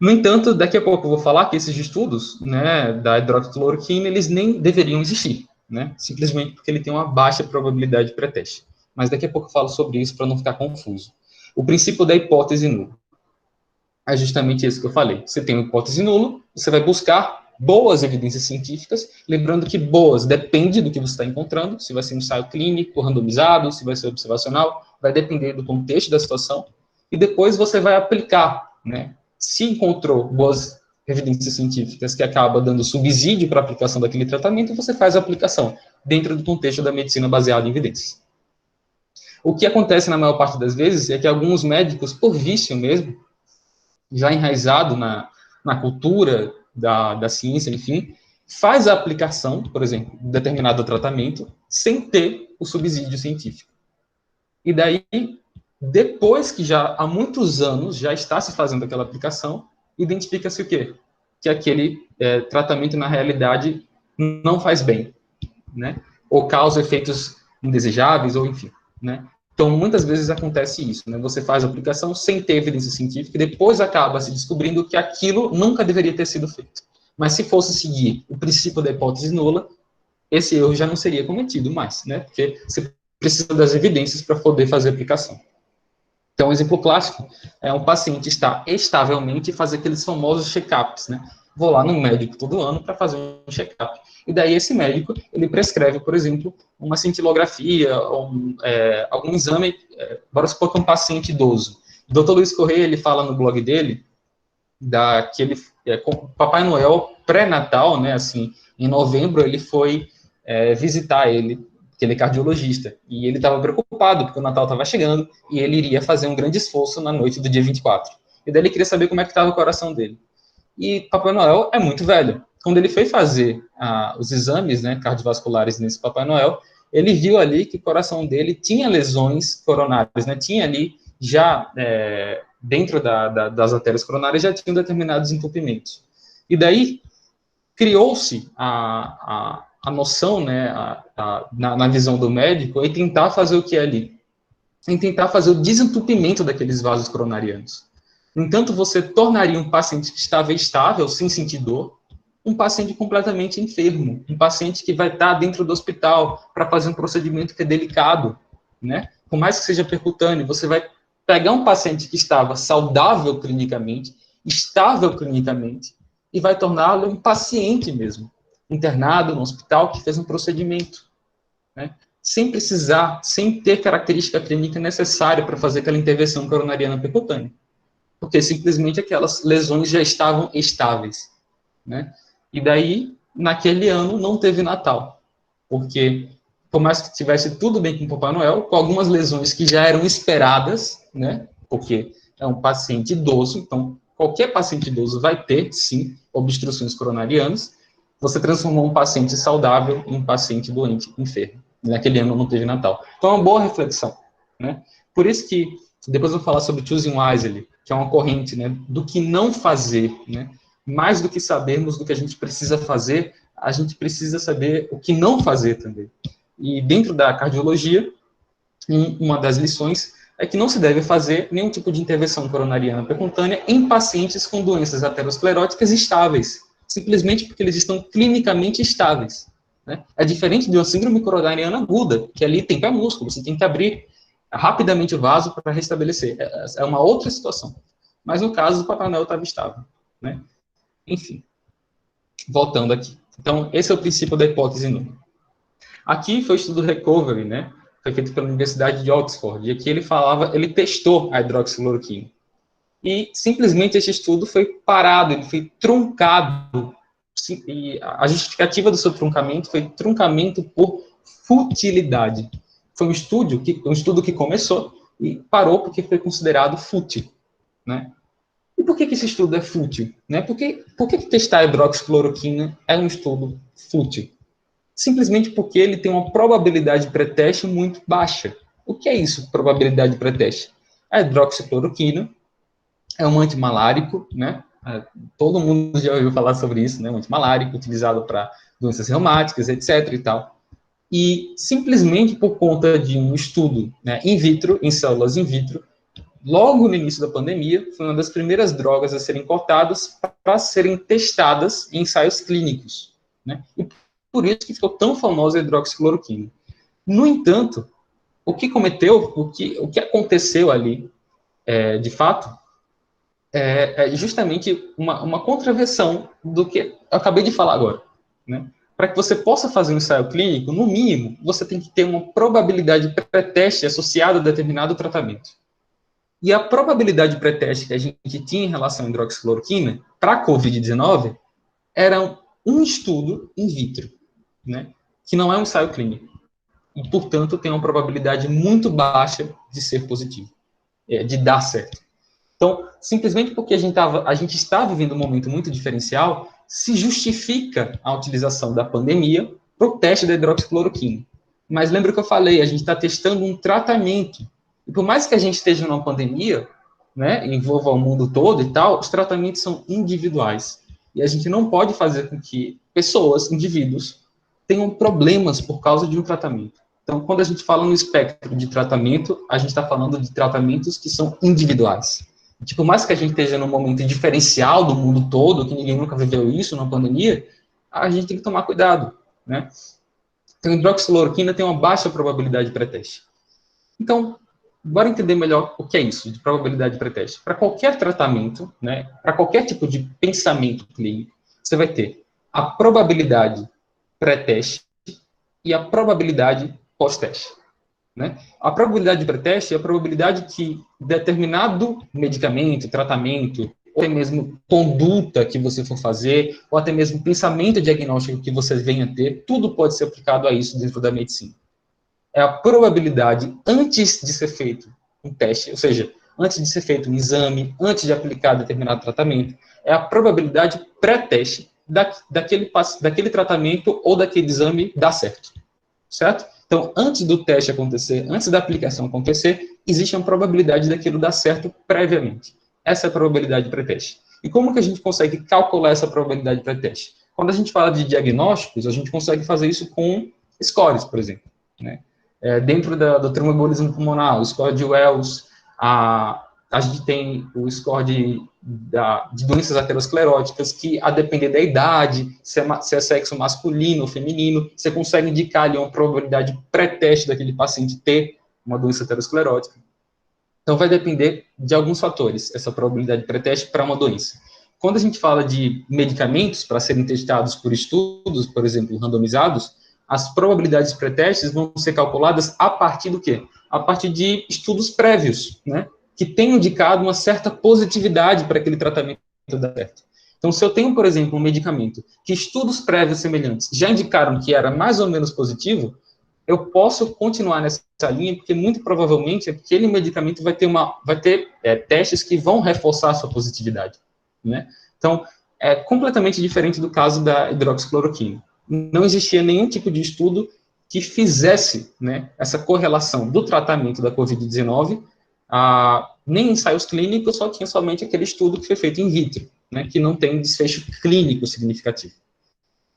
No entanto, daqui a pouco eu vou falar que esses estudos, né, da hidroxicloroquina, eles nem deveriam existir, né, simplesmente porque ele tem uma baixa probabilidade de pré-teste. Mas daqui a pouco eu falo sobre isso para não ficar confuso. O princípio da hipótese nula é justamente isso que eu falei. Você tem uma hipótese nula, você vai buscar boas evidências científicas, lembrando que boas depende do que você está encontrando, se vai ser um ensaio clínico, randomizado, se vai ser observacional, vai depender do contexto da situação, e depois você vai aplicar, né? Se encontrou boas evidências científicas que acabam dando subsídio para a aplicação daquele tratamento, você faz a aplicação dentro do contexto da medicina baseada em evidências. O que acontece na maior parte das vezes é que alguns médicos, por vício mesmo, já enraizado na cultura da ciência, enfim, faz a aplicação, por exemplo, de determinado tratamento, sem ter o subsídio científico. E daí, depois que já há muitos anos já está se fazendo aquela aplicação, identifica-se o quê? Que aquele tratamento, na realidade, não faz bem, né? Ou causa efeitos indesejáveis, ou enfim, né? Então, muitas vezes acontece isso, né? Você faz a aplicação sem ter evidência científica e depois acaba se descobrindo que aquilo nunca deveria ter sido feito. Mas se fosse seguir o princípio da hipótese nula, esse erro já não seria cometido mais, né? Porque você precisa das evidências para poder fazer a aplicação. Então, um exemplo clássico é um paciente estar estavelmente e fazer aqueles famosos check-ups, né? Vou lá no médico todo ano para fazer um check-up. E daí esse médico, ele prescreve, por exemplo, uma cintilografia, algum exame, bora supor que é um paciente idoso. O Dr. Luiz Correia, ele fala no blog dele, que ele, Papai Noel pré-natal, né, assim, em novembro, ele foi visitar ele, que ele é cardiologista, e ele estava preocupado, porque o Natal estava chegando, e ele iria fazer um grande esforço na noite do dia 24. E daí ele queria saber como é que estava o coração dele. E Papai Noel é muito velho. Quando ele foi fazer os exames, né, cardiovasculares nesse Papai Noel, ele viu ali que o coração dele tinha lesões coronárias, né, tinha ali já, dentro das artérias coronárias, já tinham determinados entupimentos. E daí criou-se a noção, né, na visão do médico, em tentar fazer o que é ali? Em tentar fazer o desentupimento daqueles vasos coronarianos. No entanto, você tornaria um paciente que estava estável, sem sentir dor, um paciente completamente enfermo, um paciente que vai estar dentro do hospital para fazer um procedimento que é delicado, né? Por mais que seja percutâneo, você vai pegar um paciente que estava saudável clinicamente, estável clinicamente, e vai torná-lo um paciente mesmo, internado no hospital que fez um procedimento, né? Sem precisar, sem ter característica clínica necessária para fazer aquela intervenção coronariana percutânea, porque simplesmente aquelas lesões já estavam estáveis, né? E daí, naquele ano, não teve Natal, porque, por mais que tivesse tudo bem com o Papai Noel, com algumas lesões que já eram esperadas, né? Porque é um paciente idoso, então qualquer paciente idoso vai ter, sim, obstruções coronarianas. Você transformou um paciente saudável em um paciente doente, enfermo. Naquele ano não teve Natal. Então é uma boa reflexão, né? Por isso que, depois eu vou falar sobre Choosing Wisely, que é uma corrente, né, do que não fazer, né? Mais do que sabermos do que a gente precisa fazer, a gente precisa saber o que não fazer também. E dentro da cardiologia, uma das lições é que não se deve fazer nenhum tipo de intervenção coronariana percutânea em pacientes com doenças ateroscleróticas estáveis, simplesmente porque eles estão clinicamente estáveis, né? É diferente de uma síndrome coronariana aguda, que ali tem pé músculo, você tem que abrir rapidamente o vaso para restabelecer. É uma outra situação. Mas no caso, o Papai Noel estava estável, né? Enfim, voltando aqui. Então, esse é o princípio da hipótese nula. Aqui foi o estudo Recovery, né? Foi feito pela Universidade de Oxford. E aqui ele testou a hidroxicloroquina. E simplesmente esse estudo foi parado, ele foi truncado. E a justificativa do seu truncamento foi truncamento por futilidade. Foi um estudo que começou e parou porque foi considerado fútil, né? E por que esse estudo é fútil? Né? Por que testar a hidroxicloroquina é um estudo fútil? Simplesmente porque ele tem uma probabilidade pré-teste muito baixa. O que é isso, probabilidade pré-teste? A hidroxicloroquina é um antimalárico, né? Todo mundo já ouviu falar sobre isso, né? Um antimalárico utilizado para doenças reumáticas, etc. e tal. E simplesmente por conta de um estudo, né, in vitro, em células in vitro, logo no início da pandemia, foi uma das primeiras drogas a serem cotadas para serem testadas em ensaios clínicos, né? E por isso que ficou tão famosa a hidroxicloroquina. No entanto, o que aconteceu ali, de fato, é justamente uma contravenção do que eu acabei de falar agora, né? Para que você possa fazer um ensaio clínico, no mínimo, você tem que ter uma probabilidade pré-teste associada a determinado tratamento. E a probabilidade pré-teste que a gente tinha em relação à hidroxicloroquina para a COVID-19 era um estudo in vitro, né? Que não é um ensaio clínico. E, portanto, tem uma probabilidade muito baixa de ser positivo, de dar certo. Então, simplesmente porque a gente está vivendo um momento muito diferencial, se justifica a utilização da pandemia para o teste da hidroxicloroquina. Mas lembra que eu falei, a gente está testando um tratamento. E por mais que a gente esteja numa pandemia, né, envolva o mundo todo e tal, os tratamentos são individuais. E a gente não pode fazer com que pessoas, indivíduos, tenham problemas por causa de um tratamento. Então, quando a gente fala no espectro de tratamento, a gente está falando de tratamentos que são individuais. Tipo, por mais que a gente esteja num momento diferencial do mundo todo, que ninguém nunca viveu isso, numa pandemia, a gente tem que tomar cuidado, né? Então, a hidroxicloroquina tem uma baixa probabilidade de pré-teste. Então, bora entender melhor o que é isso, de probabilidade de pré-teste. Para qualquer tratamento, né, para qualquer tipo de pensamento clínico, você vai ter a probabilidade pré-teste e a probabilidade pós-teste. Né? A probabilidade de pré-teste é a probabilidade que determinado medicamento, tratamento, ou até mesmo conduta que você for fazer, ou até mesmo pensamento diagnóstico que você venha a ter, tudo pode ser aplicado a isso dentro da medicina. É a probabilidade antes de ser feito um teste, ou seja, antes de ser feito um exame, antes de aplicar determinado tratamento, é a probabilidade pré-teste daquele tratamento ou daquele exame dar certo. Certo? Então, antes do teste acontecer, antes da aplicação acontecer, existe uma probabilidade daquilo dar certo previamente. Essa é a probabilidade pré-teste. E como que a gente consegue calcular essa probabilidade pré-teste? Quando a gente fala de diagnósticos, a gente consegue fazer isso com scores, por exemplo. Né? Dentro do tromboembolismo pulmonar, o score de Wells, a gente tem o score de doenças ateroscleróticas, que, a depender da idade, se é sexo masculino ou feminino, você consegue indicar ali uma probabilidade pré-teste daquele paciente ter uma doença aterosclerótica. Então, vai depender de alguns fatores, essa probabilidade pré-teste para uma doença. Quando a gente fala de medicamentos para serem testados por estudos, por exemplo, randomizados, as probabilidades pré-testes vão ser calculadas a partir do quê? A partir de estudos prévios, né? Que tenham indicado uma certa positividade para aquele tratamento dar certo. Então, se eu tenho, por exemplo, um medicamento que estudos prévios semelhantes já indicaram que era mais ou menos positivo, eu posso continuar nessa linha, porque muito provavelmente aquele medicamento vai ter testes que vão reforçar a sua positividade, né? Então, é completamente diferente do caso da hidroxicloroquina. Não existia nenhum tipo de estudo que fizesse, né, essa correlação do tratamento da COVID-19, nem ensaios clínicos, só tinha somente aquele estudo que foi feito in vitro, né, que não tem desfecho clínico significativo.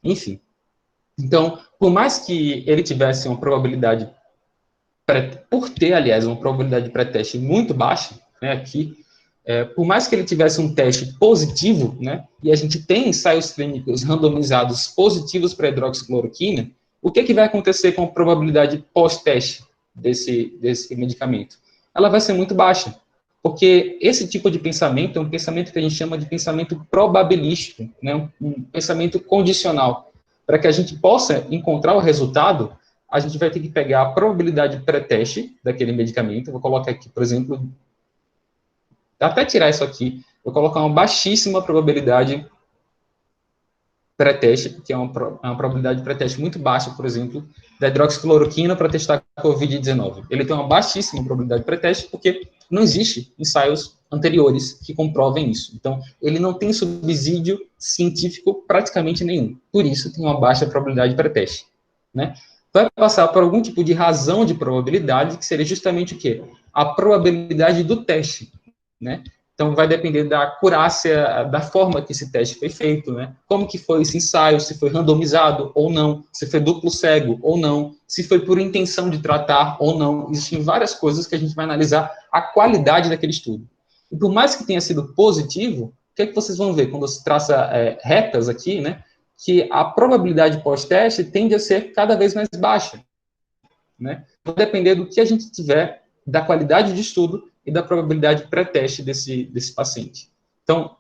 Enfim. Então, por mais que ele tivesse uma probabilidade, por ter, aliás, uma probabilidade de pré-teste muito baixa, né, aqui, por mais que ele tivesse um teste positivo, né, e a gente tem ensaios clínicos randomizados positivos para hidroxicloroquina, o que vai acontecer com a probabilidade pós-teste desse medicamento? Ela vai ser muito baixa, porque esse tipo de pensamento é um pensamento que a gente chama de pensamento probabilístico, né, um pensamento condicional. Para que a gente possa encontrar o resultado, a gente vai ter que pegar a probabilidade pré-teste daquele medicamento. Vou colocar aqui, por exemplo, até tirar isso aqui, vou colocar uma baixíssima probabilidade pré-teste, que é uma probabilidade pré-teste muito baixa, por exemplo, da hidroxicloroquina para testar a COVID-19. Ele tem uma baixíssima probabilidade pré-teste porque não existe ensaios anteriores que comprovem isso. Então, ele não tem subsídio científico praticamente nenhum. Por isso, tem uma baixa probabilidade pré-teste, né? Vai passar por algum tipo de razão de probabilidade, que seria justamente o quê? A probabilidade do teste, né? Então, vai depender da acurácia, da forma que esse teste foi feito, né? Como que foi esse ensaio, se foi randomizado ou não, se foi duplo cego ou não, se foi por intenção de tratar ou não. Existem várias coisas que a gente vai analisar a qualidade daquele estudo. E por mais que tenha sido positivo, o que é que vocês vão ver quando se traça retas aqui, né? Que a probabilidade pós-teste tende a ser cada vez mais baixa, né? Vai depender do que a gente tiver, da qualidade de estudo e da probabilidade pré-teste desse paciente. Então,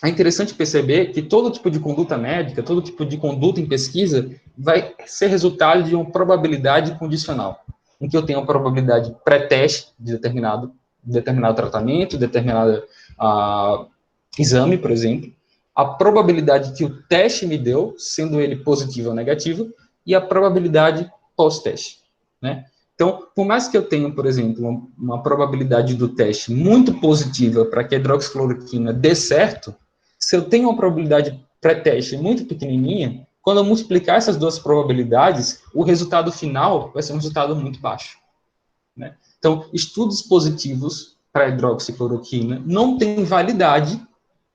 é interessante perceber que todo tipo de conduta médica, todo tipo de conduta em pesquisa vai ser resultado de uma probabilidade condicional, em que eu tenho uma probabilidade pré-teste de determinado tratamento, determinado exame, por exemplo, a probabilidade que o teste me deu, sendo ele positivo ou negativo, e a probabilidade pós-teste, né? Então, por mais que eu tenha, por exemplo, uma probabilidade do teste muito positiva para que a hidroxicloroquina dê certo, se eu tenho uma probabilidade pré-teste muito pequenininha, quando eu multiplicar essas duas probabilidades, o resultado final vai ser um resultado muito baixo, né? Então, estudos positivos para a hidroxicloroquina não têm validade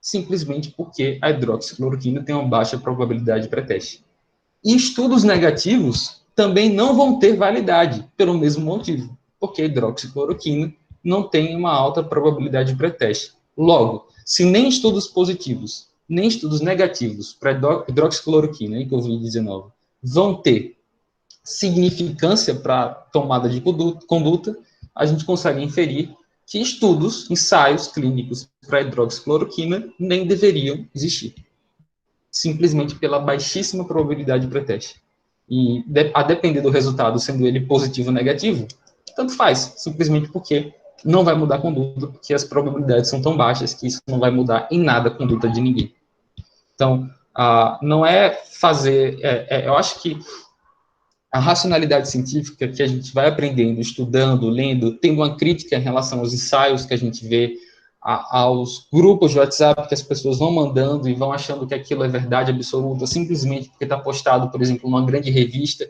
simplesmente porque a hidroxicloroquina tem uma baixa probabilidade pré-teste. E estudos negativos também não vão ter validade, pelo mesmo motivo, porque a hidroxicloroquina não tem uma alta probabilidade pré-teste. Logo, se nem estudos positivos, nem estudos negativos para hidroxicloroquina em Covid-19 vão ter significância para tomada de conduta, a gente consegue inferir que estudos, ensaios clínicos para hidroxicloroquina nem deveriam existir, simplesmente pela baixíssima probabilidade pré-teste. E a depender do resultado, sendo ele positivo ou negativo, tanto faz, simplesmente porque não vai mudar a conduta, porque as probabilidades são tão baixas que isso não vai mudar em nada a conduta de ninguém. Então, não é fazer... eu acho que a racionalidade científica que a gente vai aprendendo, estudando, lendo, tendo uma crítica em relação aos ensaios que a gente vê, aos grupos de WhatsApp que as pessoas vão mandando e vão achando que aquilo é verdade absoluta, simplesmente porque está postado, por exemplo, numa grande revista,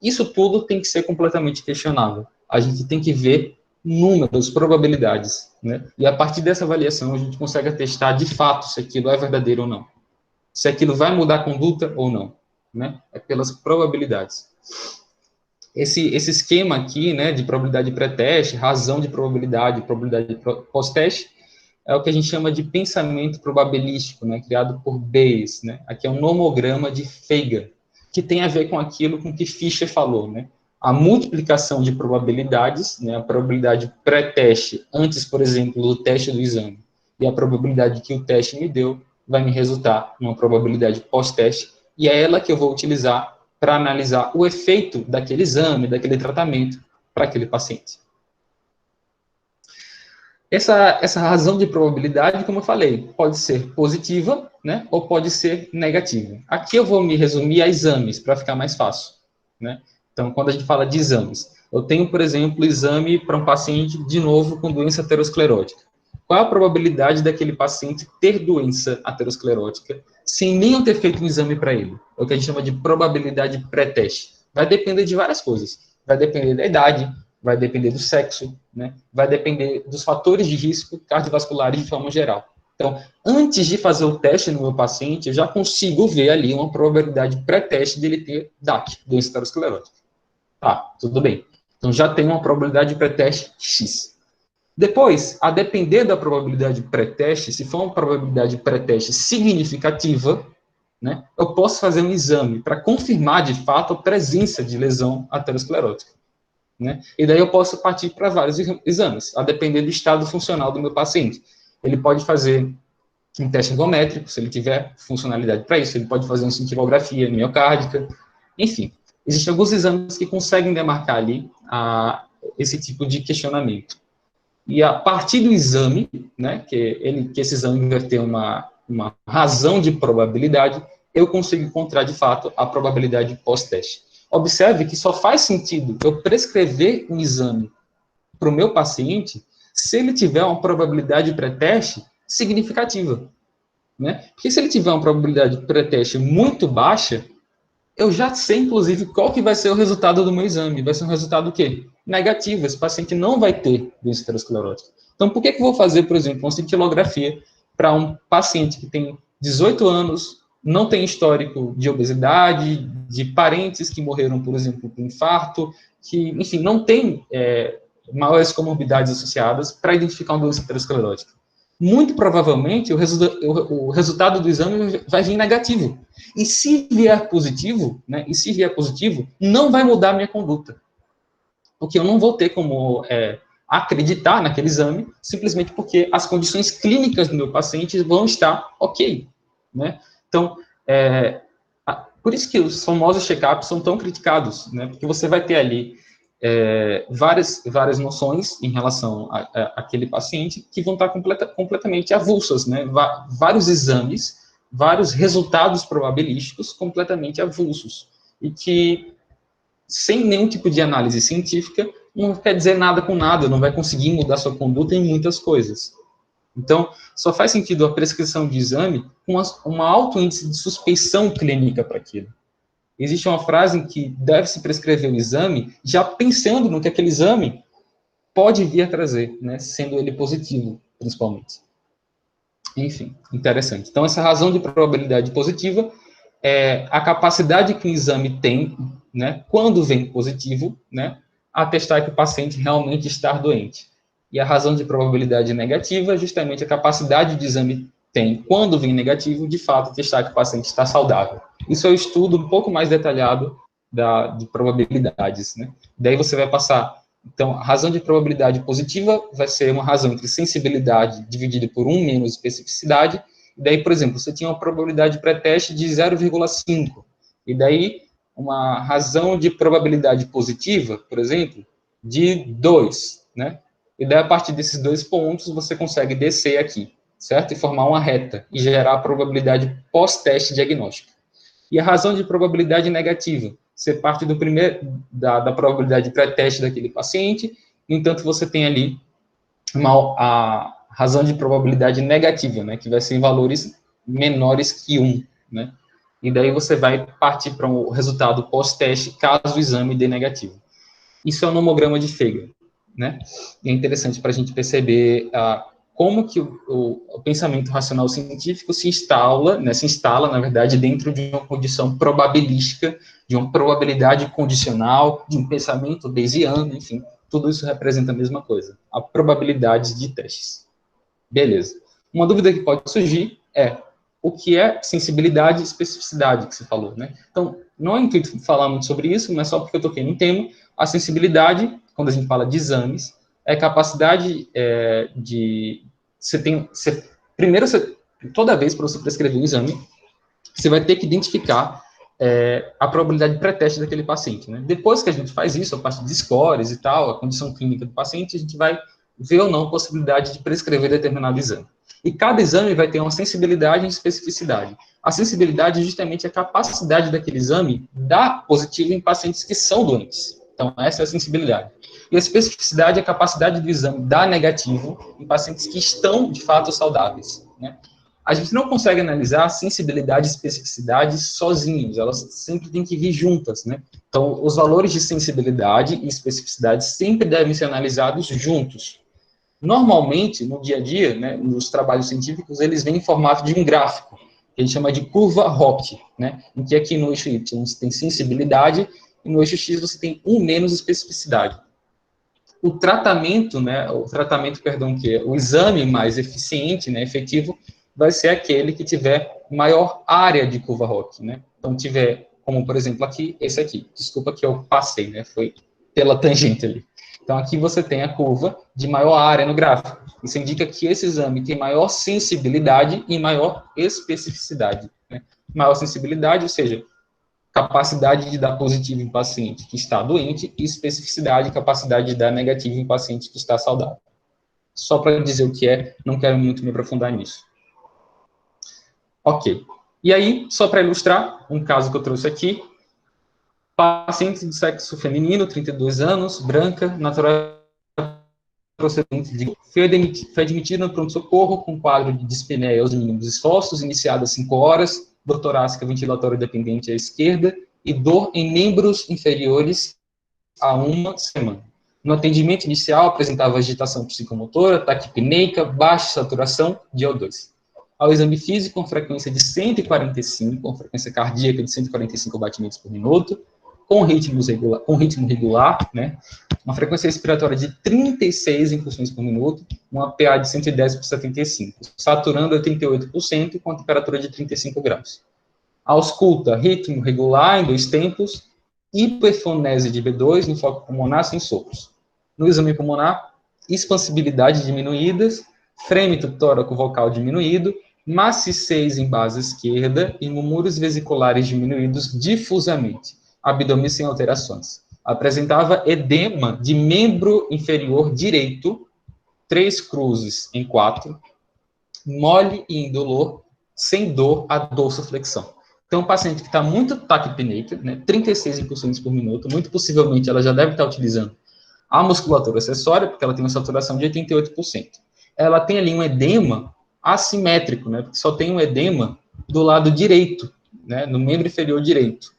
isso tudo tem que ser completamente questionável. A gente tem que ver números, probabilidades, né? E a partir dessa avaliação a gente consegue atestar de fato se aquilo é verdadeiro ou não. Se aquilo vai mudar a conduta ou não, né? É pelas probabilidades. Esse esquema aqui, né, de probabilidade pré-teste, razão de probabilidade pós-teste, é o que a gente chama de pensamento probabilístico, né, criado por Bayes, né? Aqui é um nomograma de Feiger, que tem a ver com aquilo com que Fischer falou, né? A multiplicação de probabilidades, né, a probabilidade pré-teste, antes, por exemplo, do teste do exame, e a probabilidade que o teste me deu, vai me resultar numa probabilidade pós-teste, e é ela que eu vou utilizar para analisar o efeito daquele exame, daquele tratamento, para aquele paciente. Essa razão de probabilidade, como eu falei, pode ser positiva, né, ou pode ser negativa. Aqui eu vou me resumir a exames, para ficar mais fácil, né? Então, quando a gente fala de exames, eu tenho, por exemplo, exame para um paciente, de novo, com doença aterosclerótica. Qual a probabilidade daquele paciente ter doença aterosclerótica sem nem eu ter feito um exame para ele? É o que a gente chama de probabilidade pré-teste. Vai depender de várias coisas. Vai depender da idade, vai depender do sexo, né? Vai depender dos fatores de risco cardiovasculares de forma geral. Então, antes de fazer o teste no meu paciente, eu já consigo ver ali uma probabilidade pré-teste dele ter DAC, doença aterosclerótica. Tá, tudo bem. Então, já tem uma probabilidade pré-teste X. Depois, a depender da probabilidade pré-teste, se for uma probabilidade pré-teste significativa, né, eu posso fazer um exame para confirmar, de fato, a presença de lesão aterosclerótica, né? E daí eu posso partir para vários exames, a depender do estado funcional do meu paciente. Ele pode fazer um teste ergométrico, se ele tiver funcionalidade para isso, ele pode fazer uma cintilografia miocárdica, enfim. Existem alguns exames que conseguem demarcar ali esse tipo de questionamento. E a partir do exame, né, que esse exame vai ter uma razão de probabilidade, eu consigo encontrar, de fato, a probabilidade pós-teste. Observe que só faz sentido eu prescrever um exame para o meu paciente se ele tiver uma probabilidade pré-teste significativa, né? Porque se ele tiver uma probabilidade pré-teste muito baixa, eu já sei, inclusive, qual que vai ser o resultado do meu exame. Vai ser um resultado o quê? Negativo. Esse paciente não vai ter doença aterosclerótica. Então, por que eu vou fazer, por exemplo, uma cintilografia para um paciente que tem 18 anos, não tem histórico de obesidade, de parentes que morreram, por exemplo, com infarto, que, enfim, não tem maiores comorbidades associadas para identificar uma doença aterosclerótica? Muito provavelmente o resultado do exame vai vir negativo. E se vier positivo, né, não vai mudar a minha conduta. Porque eu não vou ter como acreditar naquele exame, simplesmente porque as condições clínicas do meu paciente vão estar ok, né? Então, por isso que os famosos check-ups são tão criticados, né? Porque você vai ter ali várias noções em relação àquele paciente que vão estar completamente avulsas, né? Vários exames, vários resultados probabilísticos completamente avulsos, e que, sem nenhum tipo de análise científica, não quer dizer nada com nada, não vai conseguir mudar sua conduta em muitas coisas, Então, só faz sentido a prescrição de exame com um alto índice de suspeição clínica para aquilo. Existe uma frase em que deve-se prescrever o exame já pensando no que aquele exame pode vir a trazer, né, sendo ele positivo, principalmente. Enfim, interessante. Então, essa razão de probabilidade positiva é a capacidade que o exame tem, né, quando vem positivo, né, atestar que o paciente realmente está doente. E a razão de probabilidade negativa é justamente a capacidade que o exame tem, quando vem negativo, de fato, atestar que o paciente está saudável. Isso é o estudo um pouco mais detalhado de probabilidades, né? Daí você vai passar. Então, a razão de probabilidade positiva vai ser uma razão entre sensibilidade dividida por 1 menos especificidade. E daí, por exemplo, você tinha uma probabilidade pré-teste de 0,5. E daí, uma razão de probabilidade positiva, por exemplo, de 2, né? E daí, a partir desses 2 pontos, você consegue descer aqui, certo? E formar uma reta e gerar a probabilidade pós-teste diagnóstica. E a razão de probabilidade negativa, você parte da probabilidade pré-teste daquele paciente, no entanto, você tem ali a razão de probabilidade negativa, né, que vai ser em valores menores que 1, né? E daí você vai partir para o resultado pós-teste, caso o exame dê negativo. Isso é um nomograma de Feiger, né? E é interessante para a gente perceber como que o pensamento racional científico se instala, na verdade, dentro de uma condição probabilística, de uma probabilidade condicional, de um pensamento bayesiano, enfim, tudo isso representa a mesma coisa, a probabilidade de testes. Beleza. Uma dúvida que pode surgir é o que é sensibilidade e especificidade que você falou, né? Então, não é intuito falar muito sobre isso, mas só porque eu toquei no tema, a sensibilidade, quando a gente fala de exames, é a capacidade primeiro, toda vez para você prescrever um exame, você vai ter que identificar a probabilidade pré-teste daquele paciente, né? Depois que a gente faz isso, a parte de scores e tal, a condição clínica do paciente, a gente vai ver ou não a possibilidade de prescrever determinado exame. E cada exame vai ter uma sensibilidade e especificidade. A sensibilidade é justamente a capacidade daquele exame dar positivo em pacientes que são doentes. Então, essa é a sensibilidade. E a especificidade é a capacidade do exame dar negativo em pacientes que estão, de fato, saudáveis, né? A gente não consegue analisar sensibilidade e especificidade sozinhos, elas sempre têm que vir juntas, né? Então, os valores de sensibilidade e especificidade sempre devem ser analisados juntos. Normalmente, no dia a dia, né, nos trabalhos científicos, eles vêm em formato de um gráfico, que a gente chama de curva Hock, né, em que aqui no eixo Y você tem sensibilidade e no eixo X você tem 1 menos especificidade. O tratamento, o exame mais eficiente, né, efetivo, vai ser aquele que tiver maior área de curva Hock, né? Então, tiver, como por exemplo aqui, esse aqui. Desculpa que eu passei, né? Foi pela tangente ali. Então, aqui você tem a curva de maior área no gráfico. Isso indica que esse exame tem maior sensibilidade e maior especificidade, né? Maior sensibilidade, ou seja, capacidade de dar positivo em paciente que está doente e especificidade, capacidade de dar negativo em paciente que está saudável. Só para dizer o que é, não quero muito me aprofundar nisso. Ok. E aí, só para ilustrar, um caso que eu trouxe aqui, paciente de sexo feminino, 32 anos, branca, natural procedente de... Foi admitida no pronto-socorro com quadro de dispneia aos mínimos esforços, iniciado às 5 horas, dor torácica ventilatória dependente à esquerda e dor em membros inferiores há 1 semana. No atendimento inicial, apresentava agitação psicomotora, taquipneica, baixa saturação de O2. Ao exame físico, com frequência de 145, com frequência cardíaca de 145 batimentos por minuto, com ritmo regular, né? Uma frequência respiratória de 36 incursões por minuto, uma PA de 110 por 75, saturando 88% com a temperatura de 35 graus. Ausculta, ritmo regular em 2 tempos, hiperfonese de B2 no foco pulmonar sem sopros. No exame pulmonar, expansibilidade diminuídas, frêmito tóraco vocal diminuído, maciçez em base esquerda e murmúrios vesiculares diminuídos difusamente, abdômen sem alterações. Apresentava edema de membro inferior direito, 3 cruzes em 4, mole e indolor, sem dor à dorsoflexão. Então, um paciente que está muito taquipneica, né, 36 incursões por minuto, muito possivelmente ela já deve estar utilizando a musculatura acessória, porque ela tem uma saturação de 88%. ela tem ali um edema assimétrico, né? Porque só tem um edema do lado direito, né? No membro inferior direito.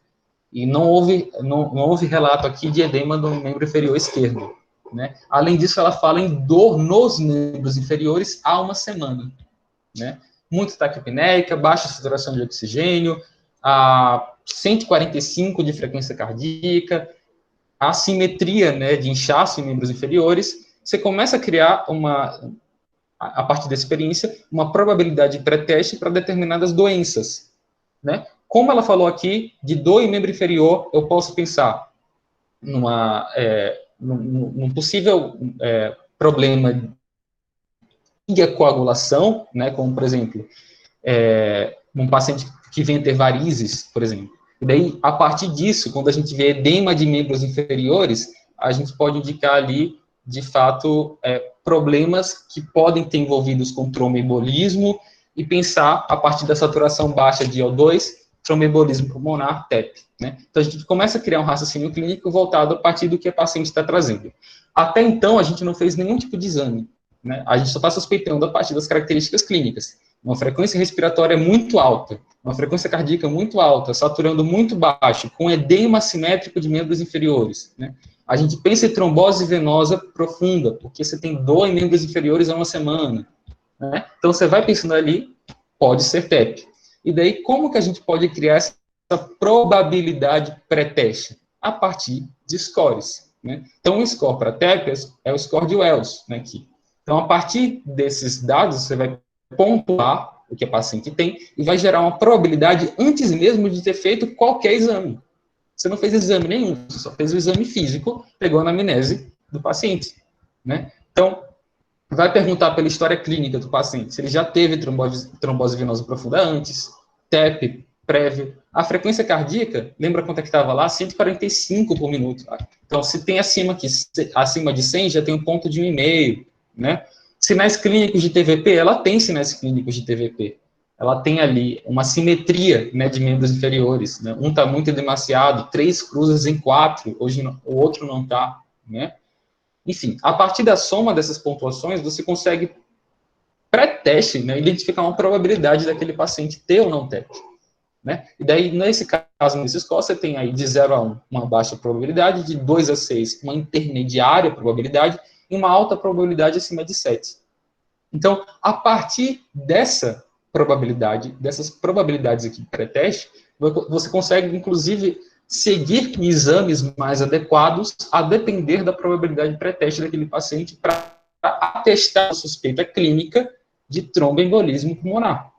E não houve relato aqui de edema no membro inferior esquerdo, né? Além disso, ela fala em dor nos membros inferiores há uma semana, né? Muito taquipneica, baixa saturação de oxigênio, a 145 de frequência cardíaca, assimetria, né, de inchaço em membros inferiores. Você começa a criar a partir dessa experiência, uma probabilidade pré-teste para determinadas doenças, né? Como ela falou aqui, de dor em membro inferior, eu posso pensar num possível problema de coagulação, né? Como, por exemplo, um paciente que vem ter varizes, por exemplo. E daí, a partir disso, quando a gente vê edema de membros inferiores, a gente pode indicar ali, de fato, problemas que podem ter envolvidos com tromboembolismo e pensar, a partir da saturação baixa de O2, tromboembolismo pulmonar, TEP. Né? Então, a gente começa a criar um raciocínio clínico voltado a partir do que a paciente está trazendo. Até então, a gente não fez nenhum tipo de exame. Né? A gente só está suspeitando a partir das características clínicas. Uma frequência respiratória muito alta, uma frequência cardíaca muito alta, saturando muito baixo, com edema assimétrico de membros inferiores. Né? A gente pensa em trombose venosa profunda, porque você tem dor em membros inferiores há uma semana. Né? Então, você vai pensando ali, pode ser TEP. E daí, como que a gente pode criar essa probabilidade pré-teste? A partir de scores. Né? Então, o score para TEP é o score de Wells, né, aqui. Então, a partir desses dados, você vai pontuar o que a paciente tem e vai gerar uma probabilidade antes mesmo de ter feito qualquer exame. Você não fez exame nenhum, você só fez o exame físico, pegou a anamnese do paciente. Né? Então, vai perguntar pela história clínica do paciente, se ele já teve trombose venosa profunda antes, TEP prévio. A frequência cardíaca, lembra quanto é que estava lá? 145 por minuto. Então, se tem acima de 100, já tem um ponto de 1,5, né? Sinais clínicos de TVP, ela tem sinais clínicos de TVP. Ela tem ali uma simetria, né, de membros inferiores. Né? Um está muito demasiado, 3 cruzes em 4, hoje o outro não está, né? Enfim, a partir da soma dessas pontuações, você consegue, pré-teste, né, identificar uma probabilidade daquele paciente ter ou não TEP. Né? E daí, nesse caso, nesse score, você tem aí de 0 a 1 uma baixa probabilidade, de 2 a 6 uma intermediária probabilidade e uma alta probabilidade acima de 7. Então, a partir dessa probabilidade, dessas probabilidades aqui pré-teste, você consegue, inclusive, seguir com exames mais adequados a depender da probabilidade pré-teste daquele paciente para atestar a suspeita clínica de tromboembolismo pulmonar.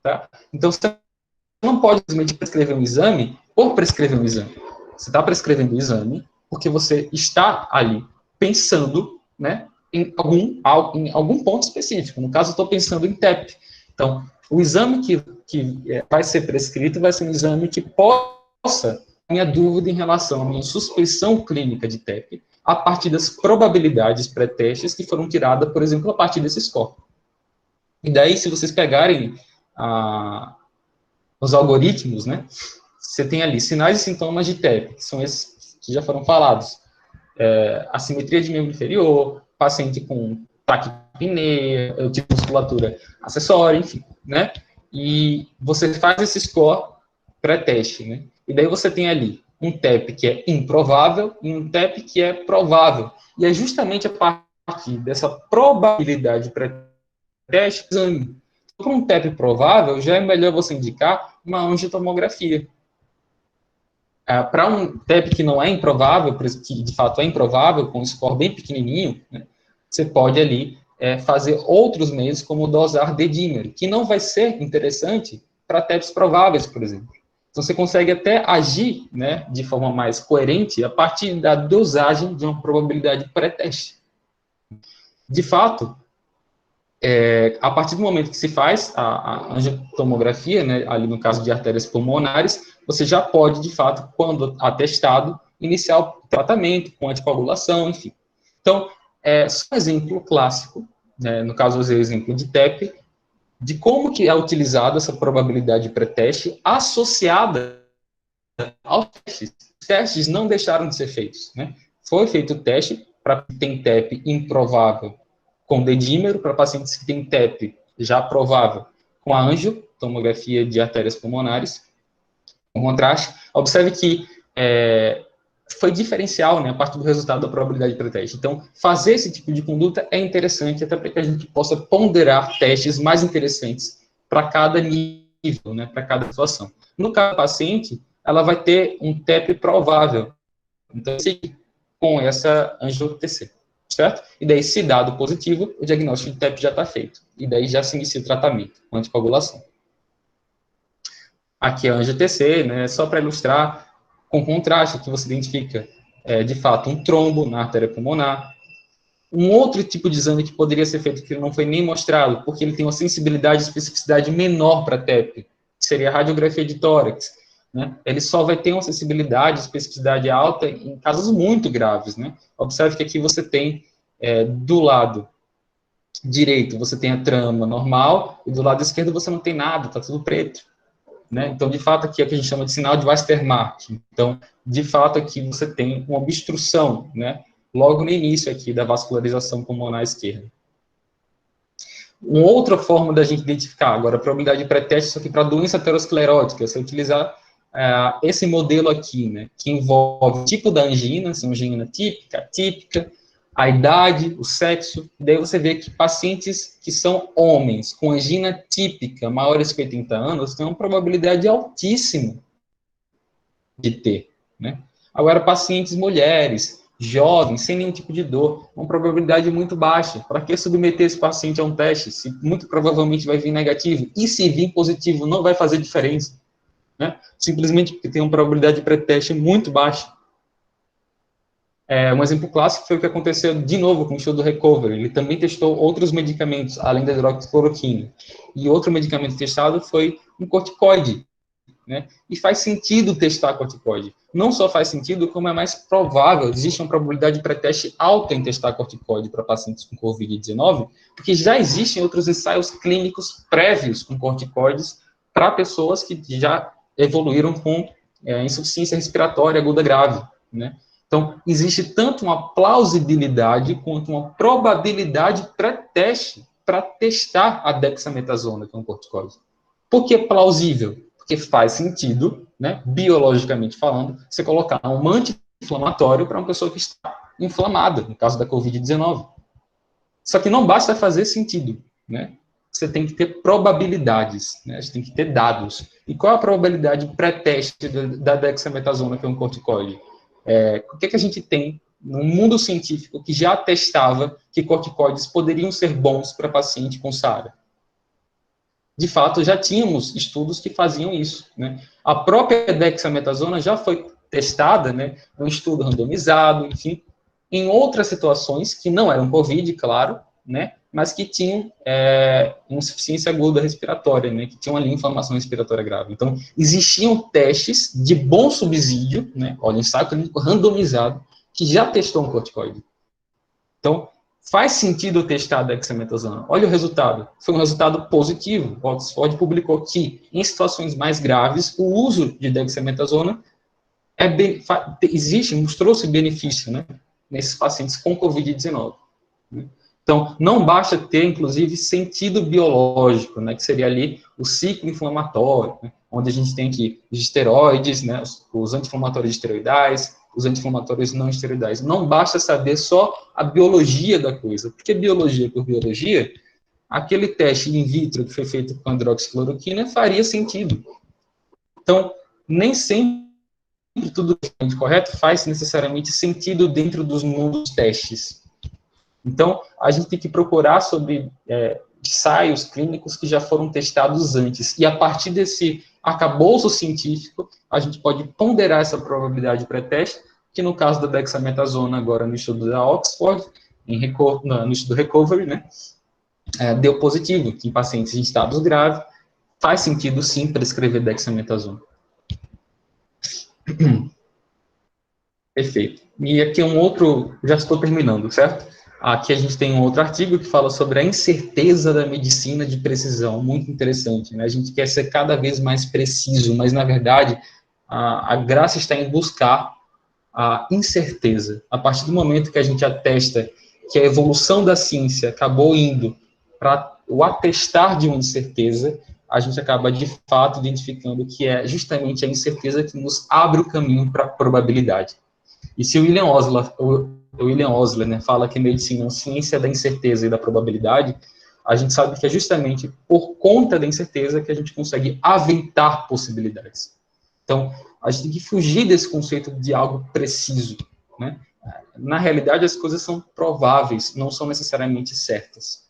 Tá? Então, você não pode simplesmente prescrever um exame por prescrever um exame. Você está prescrevendo o exame porque você está ali pensando, né, em algum ponto específico. No caso, eu estou pensando em TEP. Então, o exame que vai ser prescrito vai ser um exame que possa minha dúvida em relação à minha suspeição clínica de TEP a partir das probabilidades pré-testes que foram tiradas, por exemplo, a partir desse score. E daí, se vocês pegarem os algoritmos, né, você tem ali sinais e sintomas de TEP, que são esses que já foram falados. Assimetria de membro inferior, paciente com taquipneia, tipo de musculatura acessória, enfim, né? E você faz esse score pré-teste, né? E daí você tem ali um TEP que é improvável e um TEP que é provável. E é justamente a partir dessa probabilidade pré-teste exame. Para um TEP provável, já é melhor você indicar uma angiotomografia. Para um TEP que não é improvável, que de fato é improvável, com um score bem pequenininho, né, você pode ali fazer outros meios, como dosar D-dímer, que não vai ser interessante para TEPs prováveis, por exemplo. Então, você consegue até agir, né, de forma mais coerente a partir da dosagem de uma probabilidade pré-teste. De fato, a partir do momento que se faz a angiotomografia, né, ali no caso de artérias pulmonares, você já pode, de fato, quando atestado, iniciar o tratamento com anticoagulação, enfim. Então, só um exemplo clássico, né, no caso, o exemplo de TEP, de como que é utilizada essa probabilidade pré-teste associada aos testes. Os testes não deixaram de ser feitos, né? Foi feito o teste para quem tem TEP improvável com dedímero para pacientes que têm TEP já provável com a anjo, tomografia de artérias pulmonares, com contraste. Observe que foi diferencial, né, a partir do resultado da probabilidade pré-teste. Então, fazer esse tipo de conduta é interessante, até para que a gente possa ponderar testes mais interessantes para cada nível, né, para cada situação. No caso do paciente, ela vai ter um TEP provável, então, com essa angio-TC, certo? E daí, se dado positivo, o diagnóstico de TEP já está feito. E daí já se inicia o tratamento com anticoagulação. Aqui é a angio-TC, né, só para ilustrar, com contraste, que você identifica, de fato, um trombo na artéria pulmonar. Um outro tipo de exame que poderia ser feito, que não foi nem mostrado, porque ele tem uma sensibilidade e especificidade menor para TEP, que seria a radiografia de tórax, né? Ele só vai ter uma sensibilidade e especificidade alta em casos muito graves, né? Observe que aqui você tem, do lado direito, você tem a trama normal, e do lado esquerdo você não tem nada, está tudo preto. Né? Então, de fato, aqui é o que a gente chama de sinal de Westermarck. Então, de fato, aqui você tem uma obstrução, né? Logo no início aqui da vascularização pulmonar esquerda. Uma outra forma da gente identificar, agora, a probabilidade de pré-teste, só que para doença aterosclerótica, se eu utilizar esse modelo aqui, né? Que envolve o tipo da angina, se é uma angina típica, atípica, a idade, o sexo, daí você vê que pacientes que são homens com angina típica, maiores que 80 anos, têm uma probabilidade altíssima de ter, né? Agora, pacientes mulheres, jovens, sem nenhum tipo de dor, uma probabilidade muito baixa. Para que submeter esse paciente a um teste, se muito provavelmente vai vir negativo, e se vir positivo, não vai fazer diferença, né? Simplesmente porque tem uma probabilidade de pré-teste muito baixa. Um exemplo clássico foi o que aconteceu de novo com o estudo do Recovery. Ele também testou outros medicamentos, além da hidroxicloroquina. E outro medicamento testado foi um corticoide, né? E faz sentido testar corticoide. Não só faz sentido, como é mais provável, existe uma probabilidade de pré-teste alta em testar corticoide para pacientes com Covid-19, porque já existem outros ensaios clínicos prévios com corticoides para pessoas que já evoluíram com insuficiência respiratória aguda grave, né? Então, existe tanto uma plausibilidade quanto uma probabilidade pré-teste para testar a dexametasona, que é um corticoide. Por que plausível? Porque faz sentido, né, biologicamente falando, você colocar um anti-inflamatório para uma pessoa que está inflamada, no caso da Covid-19. Só que não basta fazer sentido, né? Você tem que ter probabilidades, né? Você tem que ter dados. E qual é a probabilidade pré-teste da dexametasona, que é um corticoide? O que a gente tem no mundo científico que já testava que corticoides poderiam ser bons para paciente com SARA? De fato, já tínhamos estudos que faziam isso, né? A própria dexametasona já foi testada, né? Um estudo randomizado, enfim, em outras situações que não eram COVID, claro, né? Mas que tinham insuficiência aguda respiratória, né? Que tinham ali inflamação respiratória grave. Então, existiam testes de bom subsídio, né? Olha, ensaio clínico randomizado, que já testou um corticoide. Então, faz sentido testar a dexametasona. Olha o resultado. Foi um resultado positivo. O Oxford publicou que, em situações mais graves, o uso de dexametasona mostrou-se benefício, né, nesses pacientes com Covid-19. Né? Então, não basta ter, inclusive, sentido biológico, né, que seria ali o ciclo inflamatório, né, onde a gente tem aqui os esteroides, né, os anti-inflamatórios esteroidais, os anti-inflamatórios não esteroidais. Não basta saber só a biologia da coisa, porque biologia por biologia, aquele teste in vitro que foi feito com a hidroxicloroquina faria sentido. Então, nem sempre tudo correto faz necessariamente sentido dentro dos mundos testes. Então, a gente tem que procurar sobre ensaios clínicos que já foram testados antes. E a partir desse arcabouço científico, a gente pode ponderar essa probabilidade pré-teste, que no caso da dexametasona, agora no estudo da Oxford, no estudo Recovery, né, deu positivo, que em pacientes em estados graves, faz sentido sim prescrever dexametasona. Perfeito. E aqui um outro, já estou terminando, certo? Aqui a gente tem um outro artigo que fala sobre a incerteza da medicina de precisão, muito interessante, né? A gente quer ser cada vez mais preciso, mas, na verdade, a graça está em buscar a incerteza. A partir do momento que a gente atesta que a evolução da ciência acabou indo para o atestar de uma incerteza, a gente acaba, de fato, identificando que é justamente a incerteza que nos abre o caminho para a probabilidade. E se o William Osler, né, fala que medicina é uma ciência da incerteza e da probabilidade, a gente sabe que é justamente por conta da incerteza que a gente consegue aventar possibilidades. Então, a gente tem que fugir desse conceito de algo preciso, né? Na realidade, as coisas são prováveis, não são necessariamente certas.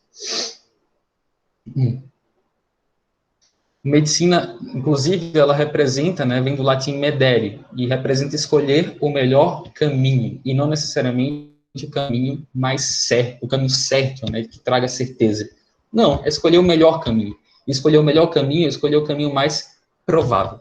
Medicina, inclusive, ela representa, né, vem do latim medere, e representa escolher o melhor caminho, e não necessariamente o caminho mais certo, o caminho certo, né, que traga certeza. Não, é escolher o melhor caminho. E escolher o melhor caminho é escolher o caminho mais provável.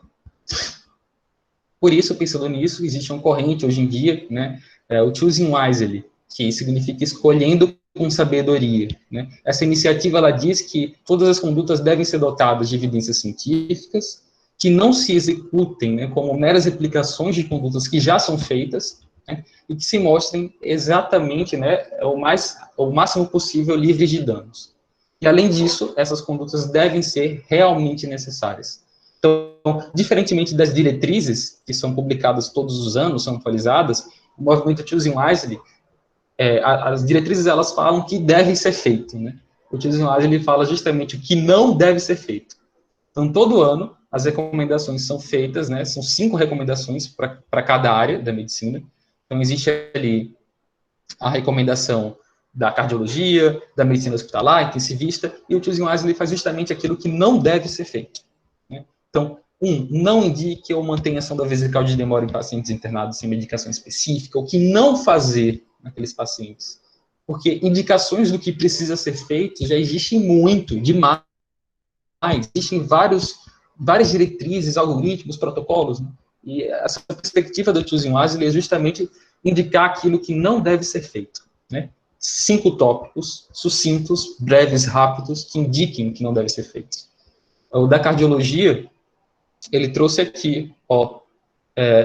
Por isso, pensando nisso, existe uma corrente hoje em dia, né, o Choosing Wisely, que significa escolhendo com sabedoria, né? Essa iniciativa, ela diz que todas as condutas devem ser dotadas de evidências científicas, que não se executem, né, como meras replicações de condutas que já são feitas, né, e que se mostrem exatamente, né, o máximo possível livres de danos. E, além disso, essas condutas devem ser realmente necessárias. Então, diferentemente das diretrizes, que são publicadas todos os anos, são atualizadas, o movimento Choosing Wisely, as diretrizes, elas falam que deve ser feito, né? O Choosing Wisely, ele fala justamente o que não deve ser feito. Então, todo ano, as recomendações são feitas, né? São 5 recomendações para cada área da medicina. Então, existe ali a recomendação da cardiologia, da medicina hospitalar, intensivista, e o Choosing Wisely faz justamente aquilo que não deve ser feito, né? Então, não indique ou mantenha ação da vesical de demora em pacientes internados sem medicação específica, o que não fazer naqueles pacientes. Porque indicações do que precisa ser feito já existem muito, demais. Existem várias diretrizes, algoritmos, protocolos, né? E essa perspectiva do Choosing Wisely é justamente indicar aquilo que não deve ser feito, né? 5 tópicos sucintos, breves, rápidos, que indiquem o que não deve ser feito. O da cardiologia, ele trouxe aqui,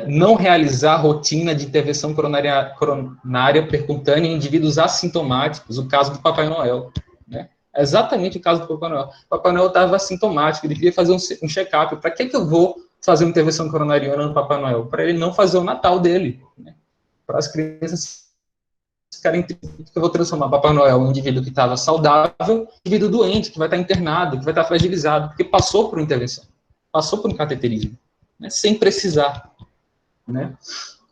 não realizar rotina de intervenção coronária percutânea em indivíduos assintomáticos, o caso do Papai Noel, né? É exatamente o caso do Papai Noel. O Papai Noel estava assintomático, ele queria fazer um check-up. Para que eu vou fazer uma intervenção coronariana no Papai Noel? Para ele não fazer o Natal dele, né? Para as crianças ficarem tristes, que eu vou transformar o Papai Noel em um indivíduo que estava saudável, um indivíduo doente, que vai estar internado, que vai estar fragilizado, porque passou por uma intervenção, passou por um cateterismo, né? Sem precisar, né?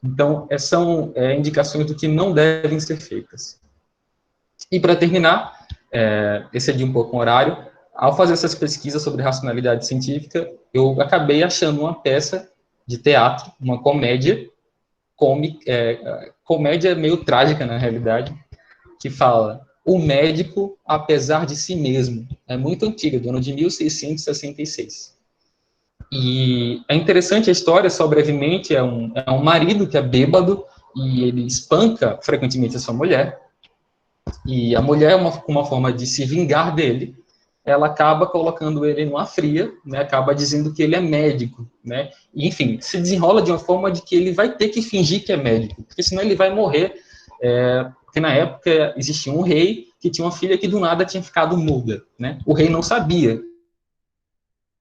Então, são indicações do que não devem ser feitas. E, para terminar, excedi um pouco o horário, ao fazer essas pesquisas sobre racionalidade científica, eu acabei achando uma peça de teatro, uma comédia, comédia meio trágica, na realidade, que fala: o médico, apesar de si mesmo. É muito antiga, do ano de 1666. E é interessante a história, só brevemente, é um marido que é bêbado e ele espanca frequentemente a sua mulher, e a mulher, uma forma de se vingar dele, ela acaba colocando ele numa fria, né, acaba dizendo que ele é médico, né, e, enfim, se desenrola de uma forma de que ele vai ter que fingir que é médico, porque senão ele vai morrer, porque na época existia um rei que tinha uma filha que do nada tinha ficado muda, né, o rei não sabia,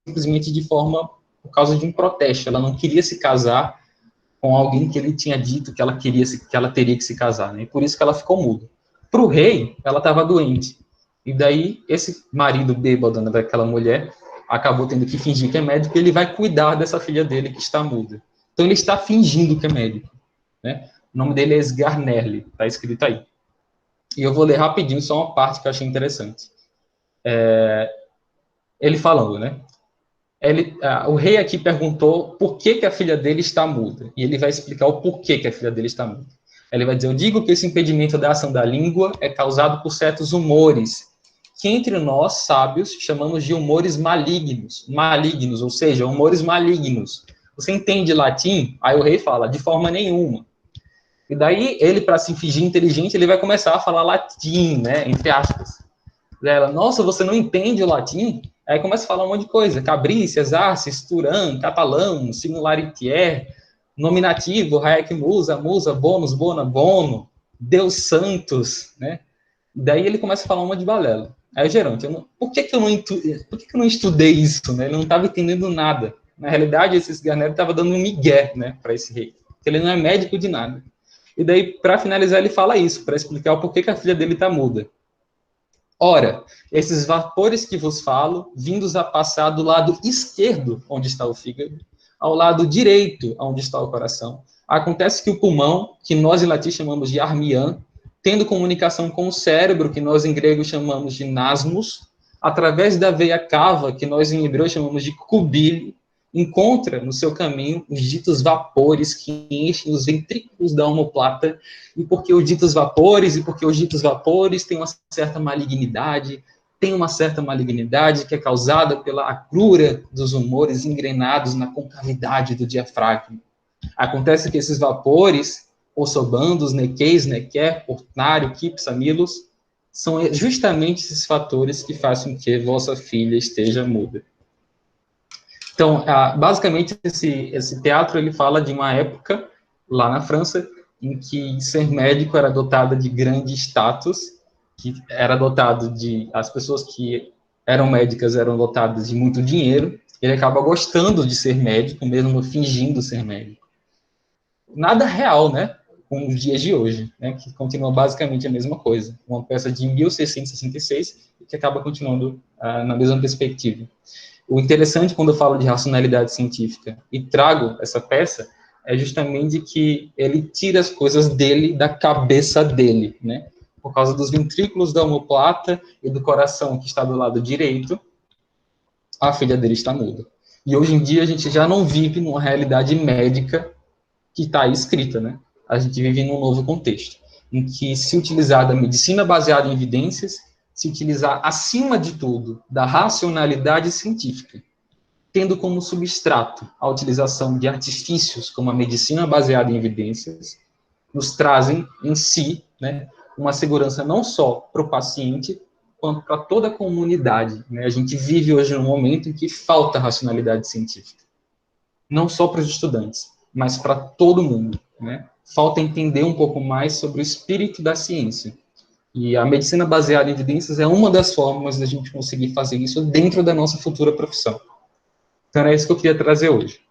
simplesmente por causa de um protesto. Ela não queria se casar com alguém que ele tinha dito que ela teria que se casar, né? E por isso que ela ficou muda. Para o rei, ela estava doente. E daí, esse marido bêbado daquela mulher acabou tendo que fingir que é médico e ele vai cuidar dessa filha dele que está muda. Então, ele está fingindo que é médico, né? O nome dele é Sgarnerli, está escrito aí. E eu vou ler rapidinho só uma parte que eu achei interessante. Ele falando, né? O rei aqui perguntou por que a filha dele está muda. E ele vai explicar o porquê que a filha dele está muda. Ele vai dizer: eu digo que esse impedimento da ação da língua é causado por certos humores, que entre nós, sábios, chamamos de humores malignos. Malignos, ou seja, humores malignos. Você entende latim? Aí o rei fala: de forma nenhuma. E daí, ele, para se fingir inteligente, ele vai começar a falar latim, né, entre aspas. Ela: nossa, você não entende o latim? Aí começa a falar um monte de coisa: cabrícias, arces, turan, catalão, singularitier, nominativo, haec musa, musa, bonus, bona, bono. Deus Santos, né? Daí ele começa a falar uma de balela. Aí o gerente, por que que eu não estudei isso, né? Ele não estava entendendo nada. Na realidade, esse Garnero estava dando um migué, né, para esse rei. Porque ele não é médico de nada. E daí, para finalizar, ele fala isso, para explicar o porquê que a filha dele está muda. Ora, esses vapores que vos falo, vindos a passar do lado esquerdo, onde está o fígado, ao lado direito, onde está o coração. Acontece que o pulmão, que nós em latim chamamos de armian, tendo comunicação com o cérebro, que nós em grego chamamos de nasmus, através da veia cava, que nós em hebreu chamamos de cubile, encontra no seu caminho os ditos vapores que enchem os ventrículos da omoplata, e porque os ditos vapores têm uma certa malignidade, que é causada pela acrura dos humores engrenados na concavidade do diafragma. Acontece que esses vapores, ossobandos, nequeis, nequer, portnário, quipsamilos, são justamente esses fatores que fazem com que vossa filha esteja muda. Então, basicamente, esse teatro ele fala de uma época, lá na França, em que ser médico era dotado de grande status, que era dotado de... As pessoas que eram médicas eram dotadas de muito dinheiro, ele acaba gostando de ser médico, mesmo fingindo ser médico. Nada real, né? Com os dias de hoje, né? Que continua basicamente a mesma coisa. Uma peça de 1666 que acaba continuando na mesma perspectiva. O interessante quando eu falo de racionalidade científica e trago essa peça é justamente que ele tira as coisas dele da cabeça dele, né? Por causa dos ventrículos da omoplata e do coração que está do lado direito, a filha dele está muda. E hoje em dia a gente já não vive numa realidade médica que está aí escrita, né? A gente vive num novo contexto, em que se utilizar da medicina baseada em evidências, se utilizar, acima de tudo, da racionalidade científica, tendo como substrato a utilização de artifícios, como a medicina baseada em evidências, nos trazem em si, né, uma segurança não só para o paciente, quanto para toda a comunidade. Né? A gente vive hoje num momento em que falta racionalidade científica. Não só para os estudantes, mas para todo mundo. Né? Falta entender um pouco mais sobre o espírito da ciência. E a medicina baseada em evidências é uma das formas da gente conseguir fazer isso dentro da nossa futura profissão. Então, é isso que eu queria trazer hoje.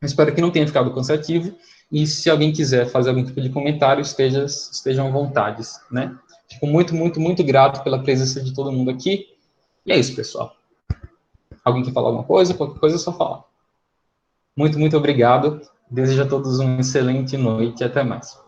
Eu espero que não tenha ficado cansativo, e se alguém quiser fazer algum tipo de comentário, estejam à vontade, né? Fico muito, muito, muito grato pela presença de todo mundo aqui. E é isso, pessoal. Alguém quer falar alguma coisa? Qualquer coisa é só falar. Muito, muito obrigado. Desejo a todos uma excelente noite e até mais.